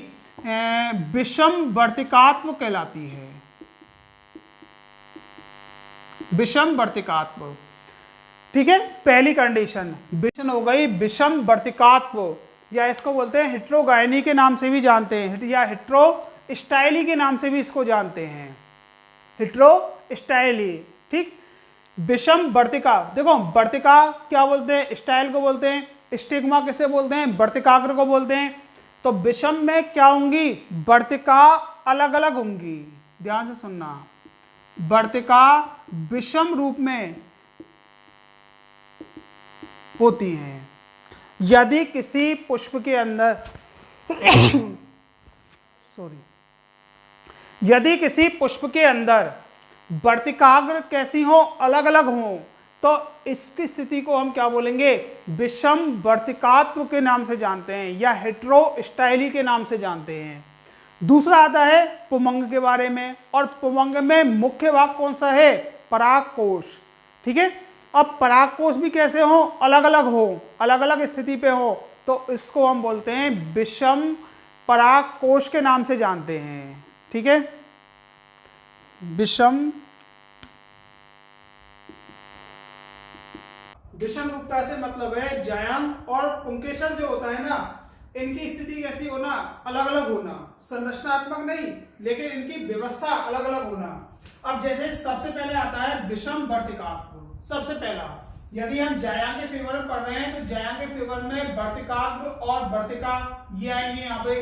विषम वर्तिकात्व कहलाती है, विषम वर्तिकात्व। ठीक है, पहली कंडीशन विषम हो गई, विषम वर्तिकात्व, या इसको बोलते हैं हेट्रोगायनी के नाम से भी जानते हैं, या हेट्रोस्टाइली के नाम से भी इसको जानते हैं, हेट्रोस्टाइली। ठीक, विषम वर्तिका, देखो वर्तिका क्या बोलते हैं? स्टाइल को बोलते हैं, स्टिग्मा किसे बोलते हैं? वर्तिकाग्र को बोलते हैं। तो विषम में क्या होंगी? वर्तिका अलग अलग होंगी, ध्यान से सुनना, वर्तिका विषम रूप में होती हैं। यदि किसी पुष्प के अंदर सॉरी, यदि किसी पुष्प के अंदर वर्तिकाग्र कैसी हो? अलग अलग हो, तो इसकी स्थिति को हम क्या बोलेंगे? विषम वर्तिकात्व के नाम से जानते हैं, या हेट्रोस्टाइली के नाम से जानते हैं। दूसरा आता है पुमंग के बारे में, और पुमंग में मुख्य भाग कौन सा है? परागकोश। ठीक है, अब परागकोश भी कैसे हो? अलग अलग हो, अलग अलग स्थिति पे हो, तो इसको हम बोलते हैं विषम परागकोश के नाम से जानते हैं। ठीक है, विषम रूपता से मतलब है जायांग और पुंकेसर जो होता है ना, इनकी स्थिति कैसी होना? अलग अलग होना, संरचनात्मक नहीं लेकिन इनकी व्यवस्था अलग अलग होना। अब जैसे सबसे पहले आता है विषम वर्तिकात्व। सबसे पहला, यदि हम जायांग के फेवर में पढ़ रहे हैं तो जायांग के फेवर में वर्तिकाग्र और वर्तिका ये आएंगे यहाँ पे।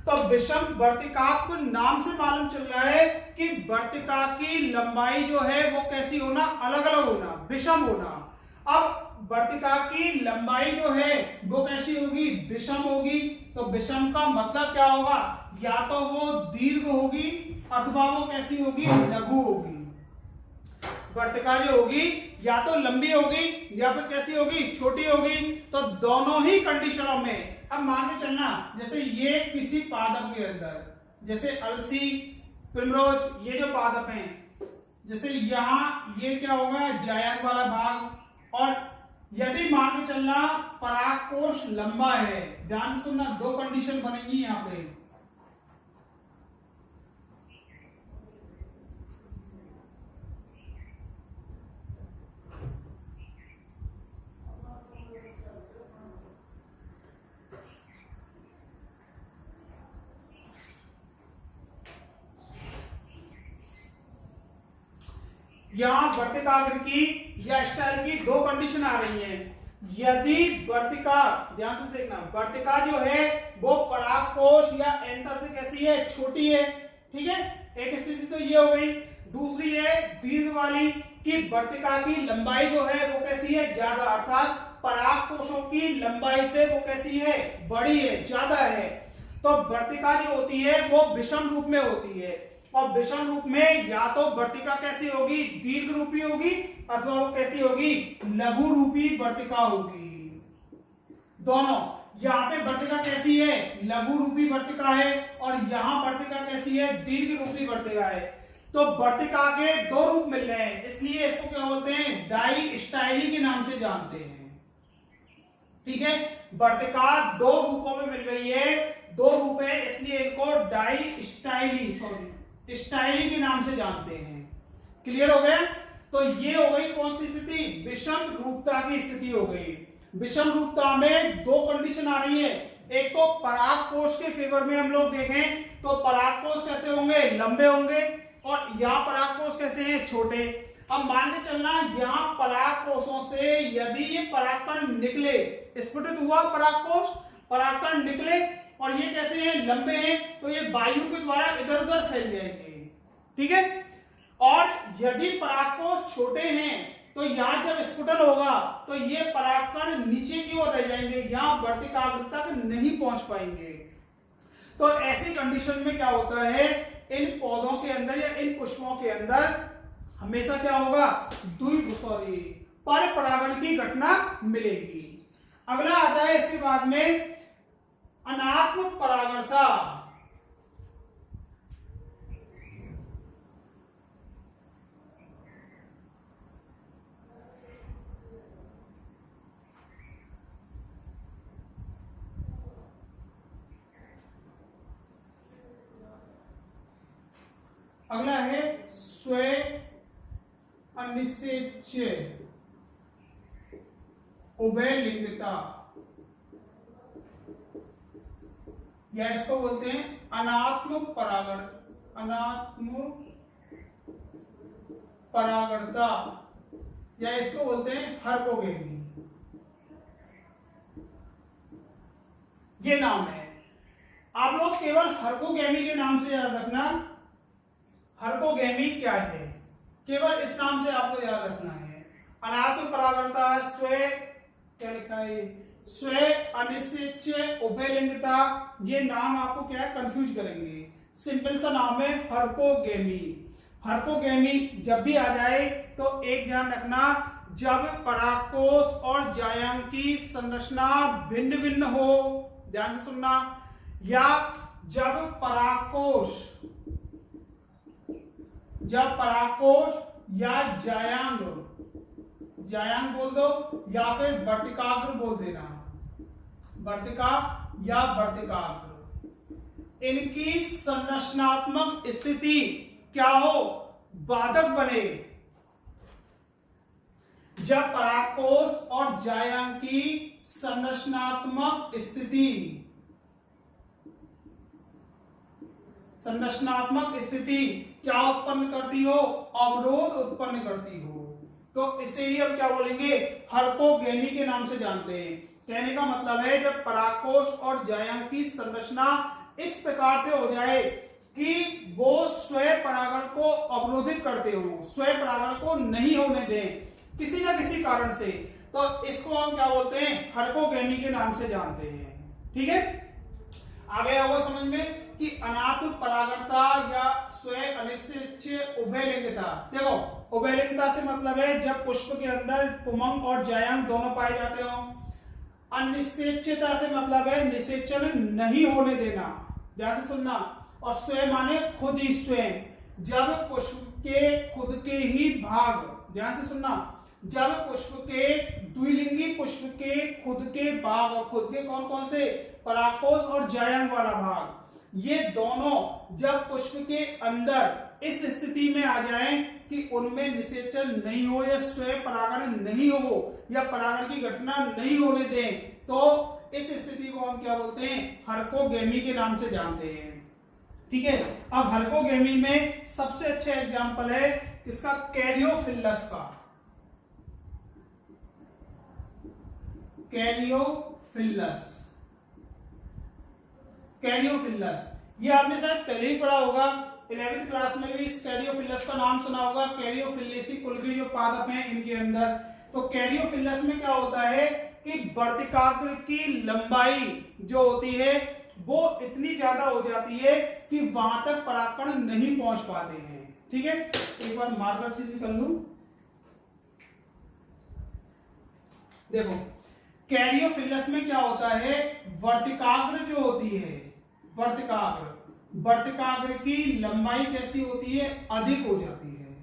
तो विषम वर्तिकात्व नाम से मालूम चल रहा है कि वर्तिका की लंबाई जो है वो कैसी होना? अलग अलग होना, विषम होना। अब वर्तिका की लंबाई जो है वो कैसी होगी? विषम होगी। तो विषम का मतलब क्या होगा? या तो वो दीर्घ होगी अथवा वो कैसी होगी? लघु होगी। वर्तिका जो होगी या तो लंबी होगी या फिर कैसी होगी? छोटी होगी। तो दोनों ही कंडीशनों में अब मान के चलना, जैसे ये किसी पादप के अंदर, जैसे अलसी, प्रिमरोज, ये जो पादप हैं, जैसे यहाँ ये क्या होगा? जायांग वाला भाग। और यदि मान के चलना परागकोश लंबा है, ध्यान से सुनना, दो कंडीशन बनेगी यहाँ पे। यहाँ वर्तिकाग्र की या स्टाइल की दो कंडीशन आ रही हैं। यदि वर्तिका, ध्यान से देखना, वर्तिका जो है वो परागकोश या एंथर से कैसी है? छोटी है। ठीक है, एक स्थिति तो ये हो गई। दूसरी है दीर्घ वाली कि वर्तिका की लंबाई जो है वो कैसी है? ज्यादा, अर्थात परागकोशों की लंबाई से वो कैसी है? बड़ी है, ज्यादा है। तो वर्तिका जो होती है वो विषम रूप में होती है, और विषम रूप में या तो वर्तिका कैसी होगी? दीर्घ रूपी होगी अथवा वो कैसी होगी? लघु रूपी वर्तिका होगी। दोनों, यहाँ पे वर्तिका कैसी है? लघु रूपी वर्तिका है, और यहाँ वर्तिका कैसी है? दीर्घ रूपी वर्तिका है। तो वर्तिका के दो रूप मिल रहे हैं, इसलिए इसको क्या बोलते हैं? डाइस्टाइली के नाम से जानते हैं। ठीक है, वर्तिका दो रूपों में मिल रही है, दो रूप है, इसलिए इनको डाइस्टाइली स्टाइली के नाम से जानते हैं। क्लियर हो गया? तो ये हो गई कौन सी स्थिति? विषम रूपता की स्थिति हो गई। विषम रूपता में दो कंडीशन आ रही है। एक तो परागकोश के फेवर में हम लोग देखें तो परागकोश कैसे होंगे? लंबे होंगे, और यहाँ परागकोश कैसे हैं? छोटे। अब मान के चलना, यहाँ परागकोशों से यदि ये परागकण निकले, स्फुटित हुआ परागकोश, परागकण निकले और ये कैसे हैं? लंबे हैं, तो ये वायु के द्वारा इधर उधर फैल जाएंगे। ठीक है, और यदि परागकोश छोटे हैं तो यहाँ जब स्फुटन होगा तो ये परागकण नीचे की ओर रह जाएंगे, यहाँ वर्तिकाग्र तक नहीं पहुंच पाएंगे। तो ऐसी कंडीशन में क्या होता है? इन पौधों के अंदर या इन पुष्पों के अंदर हमेशा क्या होगा? पर परागण की घटना मिलेगी। अगला आता है इसके बाद में अनात्म परागणता। अगला है स्वे अनिषेच्य उभयलिंगता, या इसको बोलते हैं अनात्मुक परागण, अनात्मुक परागणता, या इसको बोलते हैं हर्कोगेमी। ये नाम है। आप लोग केवल हर्कोगेमी के नाम से याद रखना, हर्कोगेमी क्या है, केवल इस नाम से आपको याद रखना है। अनात्म परागणता, स्वे क्या लिखा है, स्वे अनिषेच्य उभयलिंगता, ये नाम आपको क्या है कंफ्यूज करेंगे। सिंपल सा नाम है हर्कोगेमी। हर्कोगेमी जब भी आ जाए तो एक ध्यान रखना, जब परागकोश और जायांग की संरचना भिन्न भिन्न हो, ध्यान से सुनना, या जब परागकोश या जायांग, जायांग बोल दो या फिर वर्तिकाग्र बोल देना, वर्तिका या वर्तिकाग्र, इनकी संरचनात्मक स्थिति क्या हो, बाधक बने। जब परागकोश और जायांग की संरचनात्मक स्थिति क्या उत्पन्न करती हो, अवरोध उत्पन्न करती हो, तो इसे ही हम क्या बोलेंगे, हर्कोगेमी के नाम से जानते हैं। कहने का मतलब है जब परागकोश और जायांग की संरचना इस प्रकार से हो जाए कि वो स्वयं परागण को अवरोधित करते हो, स्वयं परागण को नहीं होने दें किसी न किसी कारण से, तो इसको हम क्या बोलते हैं, हर्कोगेमी के नाम से जानते हैं। ठीक है, आगे होगा समझ में कि अनात्म परागणता या स्वयं अनिषेच्य उभयलिंगता। देखो उभयलिंगता से मतलब है जब पुष्प के अंदर पुमंग और जायांग दोनों पाए जाते हो। अनिषेच्यता से मतलब है निषेचन नहीं होने देना, ध्यान से सुनना। और स्वयं माने खुद ही स्वयं, जब पुष्प के खुद के ही भाग, ध्यान से सुनना, जब पुष्प के द्विलिंगी पुष्प के खुद के भाग, और खुद के कौन कौन से, परागकोश और जायांग वाला भाग, ये दोनों जब पुष्प के अंदर इस स्थिति में आ जाएं कि उनमें निषेचन नहीं हो या स्वयं परागण नहीं हो या परागण की घटना नहीं होने दें, तो इस स्थिति को हम क्या बोलते हैं, हर्कोगेमी के नाम से जानते हैं। ठीक है, अब हर्कोगेमी में सबसे अच्छा एग्जांपल है इसका कैरियोफिलस का। कैरियोफिलस, कैरियोफिलस ये आपने शायद पहले ही पढ़ा होगा, 11वीं क्लास में भी इस कैरियोफिलस का नाम सुना होगा। कैरियोफिलेसी कुल के जो पादप हैं इनके अंदर, तो कैरियोफिलस में क्या होता है कि वर्तिकाग्र की लंबाई जो होती है वो इतनी ज्यादा हो जाती है कि वहां तक परागकण नहीं पहुंच पाते हैं। ठीक है, एक बार मार्कर से निकल लूं, देखो कैरियोफिलस में क्या होता है, वर्तिकाग्र जो होती है, वर्तिकाग्र की लंबाई कैसी होती है, अधिक हो जाती है।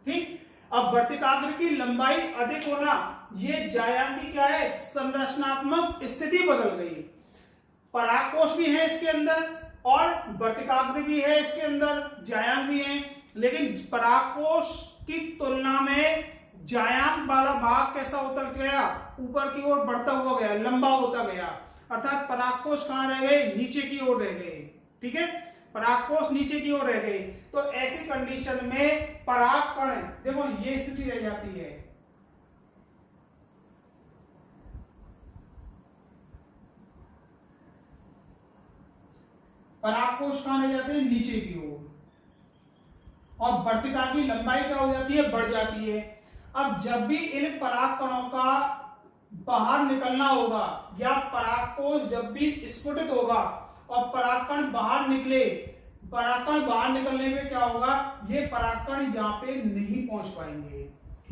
ठीक, अब वर्तिकाग्र की लंबाई अधिक होना, ये जायांग की क्या है, संरचनात्मक स्थिति बदल गई। परागकोश भी है इसके अंदर और वर्तिकाग्र भी है इसके अंदर, जायांग भी है, लेकिन परागकोश की तुलना में जायांग वाला भाग कैसा होता गया, ऊपर की ओर बढ़ता हुआ गया, लंबा होता गया, अर्थात परागकोश कहां रह गए, नीचे की ओर रह गए। ठीक है, परागकोश नीचे की ओर रह गए, तो ऐसी कंडीशन में परागकण, देखो ये स्थिति रह जाती है, परागकोश कहां रह जाते हैं, नीचे की ओर, और वर्तिका की लंबाई क्या हो जाती है, बढ़ जाती है। अब जब भी इन परागकणों का बाहर निकलना होगा या परागकोश जब भी स्फुटित होगा और परागकण बाहर निकले, परागकण बाहर निकलने में क्या होगा, ये परागकण यहाँ पे नहीं पहुंच पाएंगे,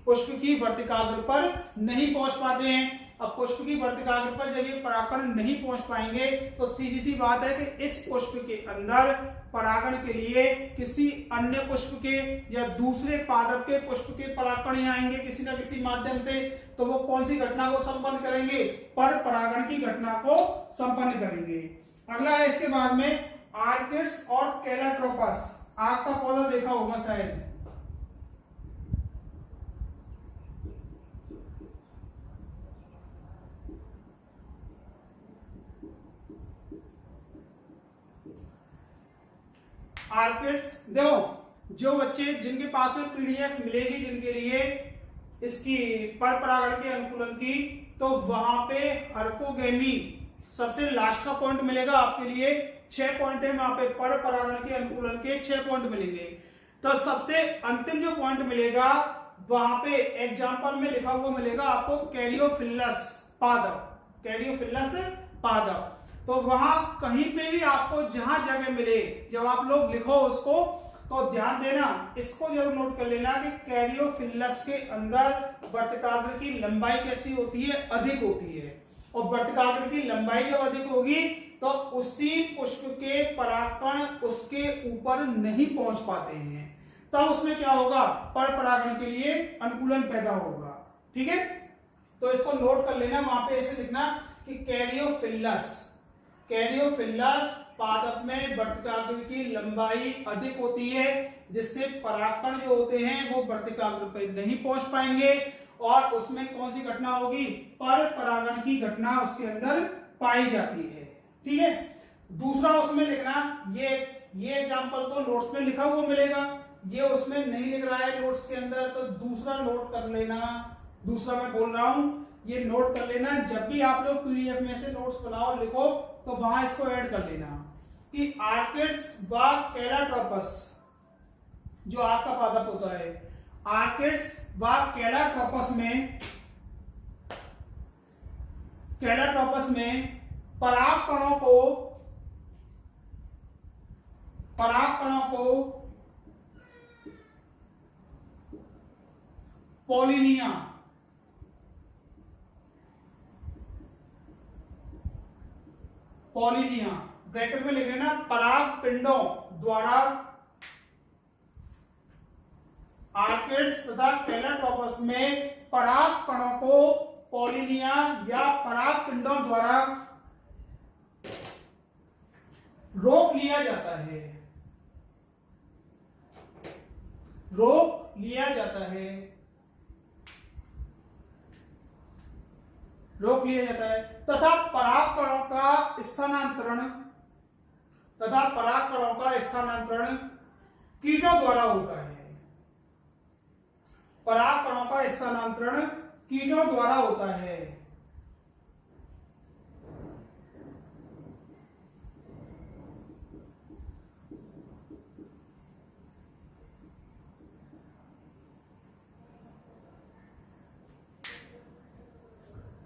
पुष्प की वर्तिकाग्र पर नहीं पहुंच पाते हैं। अब पुष्प की वर्तिकाग्र पर जब ये परागकण नहीं पहुंच पाएंगे तो सीधी सी बात है कि इस पुष्प के अंदर परागण के लिए किसी अन्य पुष्प के या दूसरे पादप के पुष्प के परागकण ही आएंगे किसी न किसी माध्यम से, तो वो कौन सी घटना को संपन्न करेंगे, पर परागण की घटना को संपन्न करेंगे। अगला है इसके बाद में आर्किड्स और कैलाट्रोपस। आग का पौधा देखा होगा शायद। आर्किड्स, देखो जो बच्चे जिनके पास में पीडीएफ मिलेगी जिनके लिए इसकी पर परागण के अनुकूलन की, तो वहां पे हर्कोगेमी सबसे लास्ट का पॉइंट मिलेगा आपके लिए। 6 पॉइंट है वहां पे पर परागण के अनुकूलन के 6 पॉइंट मिलेंगे। तो सबसे अंतिम जो पॉइंट मिलेगा वहां पे एग्जाम्पल में लिखा हुआ मिलेगा आपको कैरियोफिलस पादप, कैरियोफिलस पादप। तो वहां कहीं पे भी आपको जहां जगह मिले, जब आप लोग लिखो उसको तो ध्यान देना, इसको जरूर नोट कर लेना कि कैरियोफिलस के अंदर वर्तिकाग्र की लंबाई कैसी होती है, अधिक होती है। और वर्तिकाग्र की लंबाई जब अधिक होगी तो उसी पुष्प के परागकण उसके ऊपर नहीं पहुंच पाते हैं, तब उसमें क्या होगा, पर परागण के लिए अनुकूलन पैदा होगा। ठीक है, तो इसको नोट कर लेना, वहां पे ऐसे लिखना कि कैरियोफिलस, कैरियोफिलस पादप में वर्तिकाग्र की लंबाई अधिक होती है, जिससे परागकण जो होते हैं वो वर्तिकाग्र पर नहीं पहुंच पाएंगे और उसमें कौन सी घटना होगी, पर परागण की घटना उसके अंदर पाई जाती है। ठीक है, दूसरा उसमें लिखना, ये एग्जांपल तो नोट्स में लिखा हुआ मिलेगा, ये उसमें नहीं लिख रहा है नोट्स के अंदर, तो दूसरा नोट कर लेना, दूसरा मैं बोल रहा हूं ये नोट कर लेना। जब भी आप लोग पीडीएफ में से नोट्स बनाओ लिखो तो वहां इसको ऐड कर लेना कि आर्किड्स व कैलाट्रोपस, जो आपका पादप होता है, आर्किड्स व कैलाट्रोपस में, कैलाट्रोपस में परागकणों को पॉलिनिया, पॉलिनिया ब्रैकेट में लिख लेना, पराग पिंडों द्वारा, आर्किड्स तथा कैलाट्रोपस में पराग कणों को पॉलिनिया या पराग पिंडों द्वारा रोक लिया जाता है, रोक लिया जाता है, रोक लिया जाता है तथा परागकणों का स्थानांतरण, तथा परागकणों का स्थानांतरण कीटों द्वारा होता है, परागकणों का स्थानांतरण कीटों द्वारा होता है।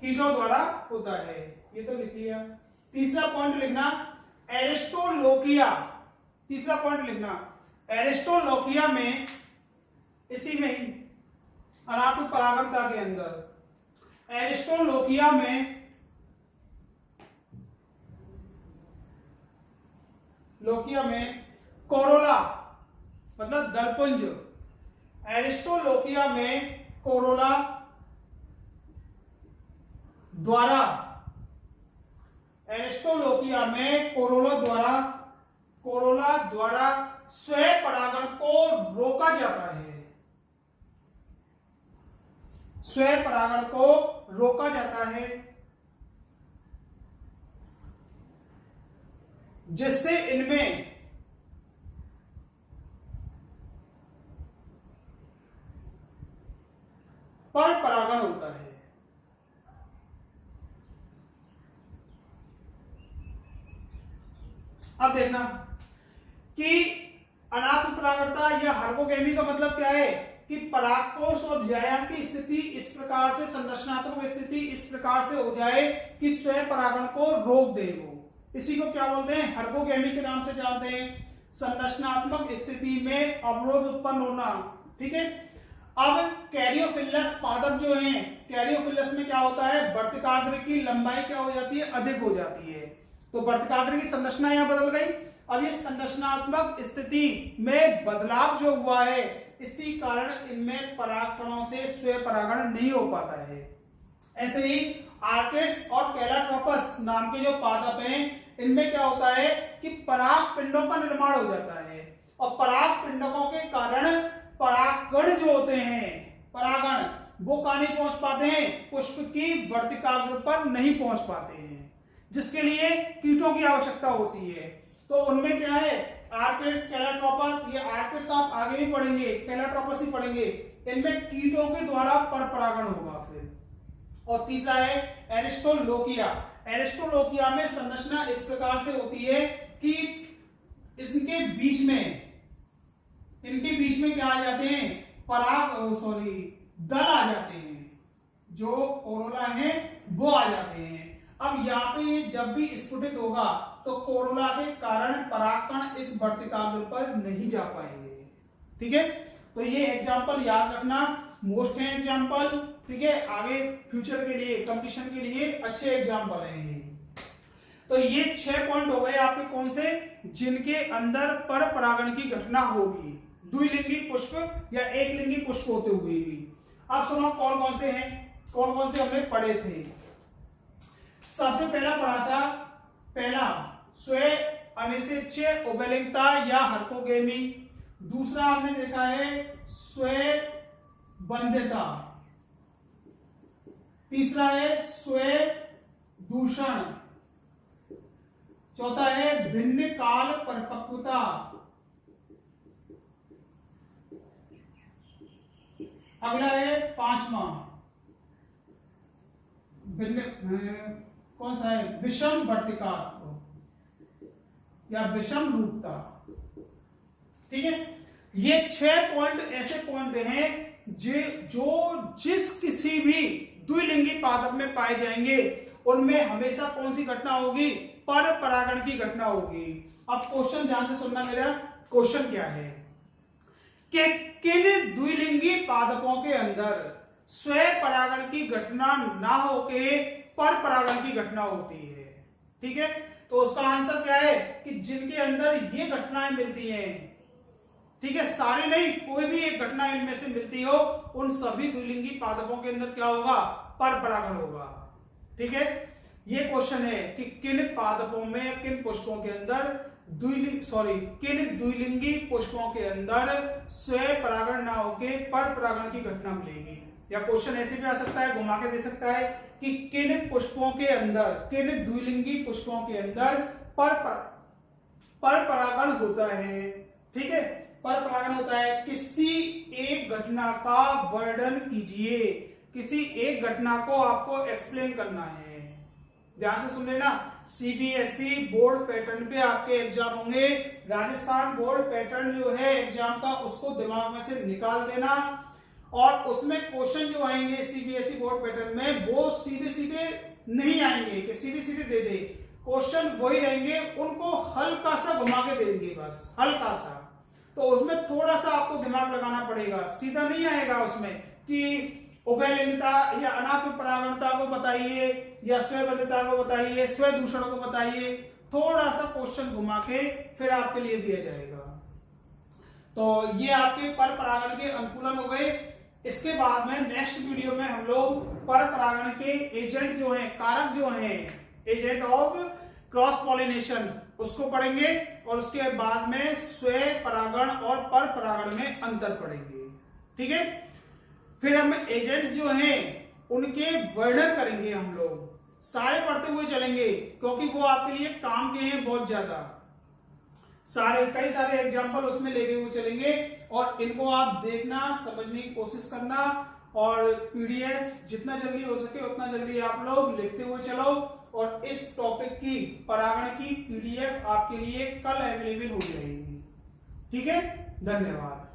कीटों द्वारा होता है, ये तो लिख लिया। तीसरा पॉइंट लिखना एरिस्टोलोकिया, तीसरा पॉइंट लिखना एरिस्टोलोकिया में, इसी में ही अनात्म परागणता के अंदर एरिस्टोलोकिया में, लोकिया में कोरोला मतलब दलपुंज, एरिस्टोलोकिया में कोरोला द्वारा, एरिस्टोलोकिया में कोरोला द्वारा स्वयं परागण को रोका जाता है, स्वयं परागण को रोका जाता है, जिससे इनमें पर परागण होता है। अब देखना कि अनात्म परागणता या हार्मोगेमी का मतलब क्या है कि परागकोश और व्यायाम की स्थिति इस प्रकार से, संरचनात्मक स्थिति इस प्रकार से हो जाए कि स्वयं परागण को रोक दे वो, इसी को क्या बोलते हैं, हार्मोगेमी के नाम से जानते हैं, संरचनात्मक स्थिति में अवरोध उत्पन्न होना। ठीक है, अब कैरियोफिलस पादप जो हैं, कैरियोफिलस में क्या होता है, वर्तिकाग्र की लंबाई क्या हो जाती है, अधिक हो जाती है, तो वर्तिकाग्र की संरचना यहां बदल गई। अब ये संरचनात्मक स्थिति में बदलाव जो हुआ है, इसी कारण इनमें परागकणों से स्वयं परागण नहीं हो पाता है। ऐसे ही आर्किड्स और कैलाट्रोपस नाम के जो पादप हैं, इनमें क्या होता है कि पराग पिंडों का निर्माण हो जाता है, और पराग कहाँ नहीं पहुंच पाते हैं, पुष्प की वर्तिकाग्र पर नहीं पहुंच पाते हैं, जिसके लिए कीटों की आवश्यकता होती है। तो उनमें क्या है, आर्किड्स, कैलाट्रोपस, ये आर्किड्स आप आगे भी पढ़ेंगे, कैलाट्रोपस ही पढ़ेंगे, इनमें कीटों के द्वारा परपरागण होगा फिर। और तीसरा है एरिस्टोलोकिया। एरिस्टोलोकिया में संरचना इस प्रकार से होती है कि इनके बीच में क्या आ जाते हैं, दल आ जाते हैं, जो कोरोला है वो आ जाते हैं। अब यहाँ पे जब भी स्फुटित होगा तो कोरोला के कारण परागकण इस वर्तिकाग्र पर नहीं जा पाएंगे। ठीक है, तो ये एग्जांपल याद रखना, मोस्ट है एग्जांपल। ठीक है, आगे फ्यूचर के लिए, कंपटीशन के लिए अच्छे एग्जांपल हैं ये। तो ये 6 पॉइंट हो गए आपके, कौन से, जिनके अंदर पर परागण की घटना होगी, द्विलिंगी पुष्प या एक लिंगी पुष्प होते हुए भी। अब सुनो कौन कौन से हैं, कौन कौन से हमने पढ़े थे। सबसे पहला पढ़ा था, पहला स्वे अनिषेच्य उभयलिंगता या हर्कोगेमी। दूसरा हमने देखा है स्वे बंध्यता। तीसरा है स्वे दूषण। चौथा है भिन्न काल परिपक्वता। अगला है 5वां, कौन सा है, विषम वर्तिका या विषम रूपता। ठीक है, ये 6 पॉइंट ऐसे पॉइंट हैं जो जिस किसी भी द्विलिंगी पादप में पाए जाएंगे उनमें हमेशा कौन सी घटना होगी, पर परागण की घटना होगी। अब क्वेश्चन ध्यान से सुनना, मेरा क्वेश्चन क्या है कि किन द्विलिंगी पादपों के अंदर स्वयं परागण की घटना ना होके पर परागण की घटना होती है। ठीक है, तो उसका आंसर क्या है कि जिनके अंदर ये घटनाएं मिलती हैं, ठीक है, सारी नहीं, कोई भी एक घटना इनमें से मिलती हो, उन सभी द्विलिंगी पादपों के अंदर क्या होगा, पर परागण होगा। ठीक है, ये क्वेश्चन है कि किन पादपों में, किन पुष्पों के अंदर किन द्विलिंगी पुष्पों के अंदर स्वयं परागण ना होके पर परागण की घटना मिलेगी। या क्वेश्चन ऐसे भी आ सकता है, घुमा के दे सकता है कि किन पुष्पों के अंदर, किन द्विलिंगी पुष्पों के अंदर पर परागण होता है। ठीक है, पर परागण होता है। किसी एक घटना का वर्णन कीजिए, किसी एक घटना को आपको एक्सप्लेन करना है। ध्यान से सुन लेना, सीबीएसई बोर्ड पैटर्न पे आपके एग्जाम होंगे, राजस्थान बोर्ड पैटर्न जो है एग्जाम का उसको दिमाग में से निकाल देना, और उसमें क्वेश्चन जो आएंगे सीबीएसई बोर्ड पैटर्न में वो सीधे सीधे नहीं आएंगे कि सीधे सीधे दे दे, क्वेश्चन वही रहेंगे, उनको हल्का सा घुमा के देंगे, बस हल्का सा। तो उसमें थोड़ा सा आपको दिमाग लगाना पड़ेगा, सीधा नहीं आएगा उसमें कि उभयलिंगता या अनात्म परागणता को बताइए या स्वयंबद्धता को बताइए, स्व दूषण को बताइए, थोड़ा सा क्वेश्चन घुमा के फिर आपके लिए दिया जाएगा। तो ये आपके पर परागण के अनुकूलन हो गए। इसके बाद में नेक्स्ट वीडियो में हम लोग पर परागण के एजेंट जो हैं, कारक जो हैं, एजेंट ऑफ क्रॉस पॉलिनेशन, उसको पढ़ेंगे, और उसके बाद में स्वयं परागण और पर परागण में अंतर पढ़ेंगे। ठीक है, फिर हम एजेंट्स जो हैं उनके वर्णन करेंगे, हम लोग सारे पढ़ते हुए चलेंगे क्योंकि वो आपके लिए काम के हैं बहुत ज्यादा, कई सारे एग्जाम्पल उसमें लेके हुए चलेंगे, और इनको आप देखना, समझने की कोशिश करना, और पीडीएफ जितना जल्दी हो सके उतना जल्दी आप लोग लिखते हुए चलो। और इस टॉपिक की, परागण की पीडीएफ आपके लिए कल अवेलेबल हो जाएगी। ठीक है, धन्यवाद।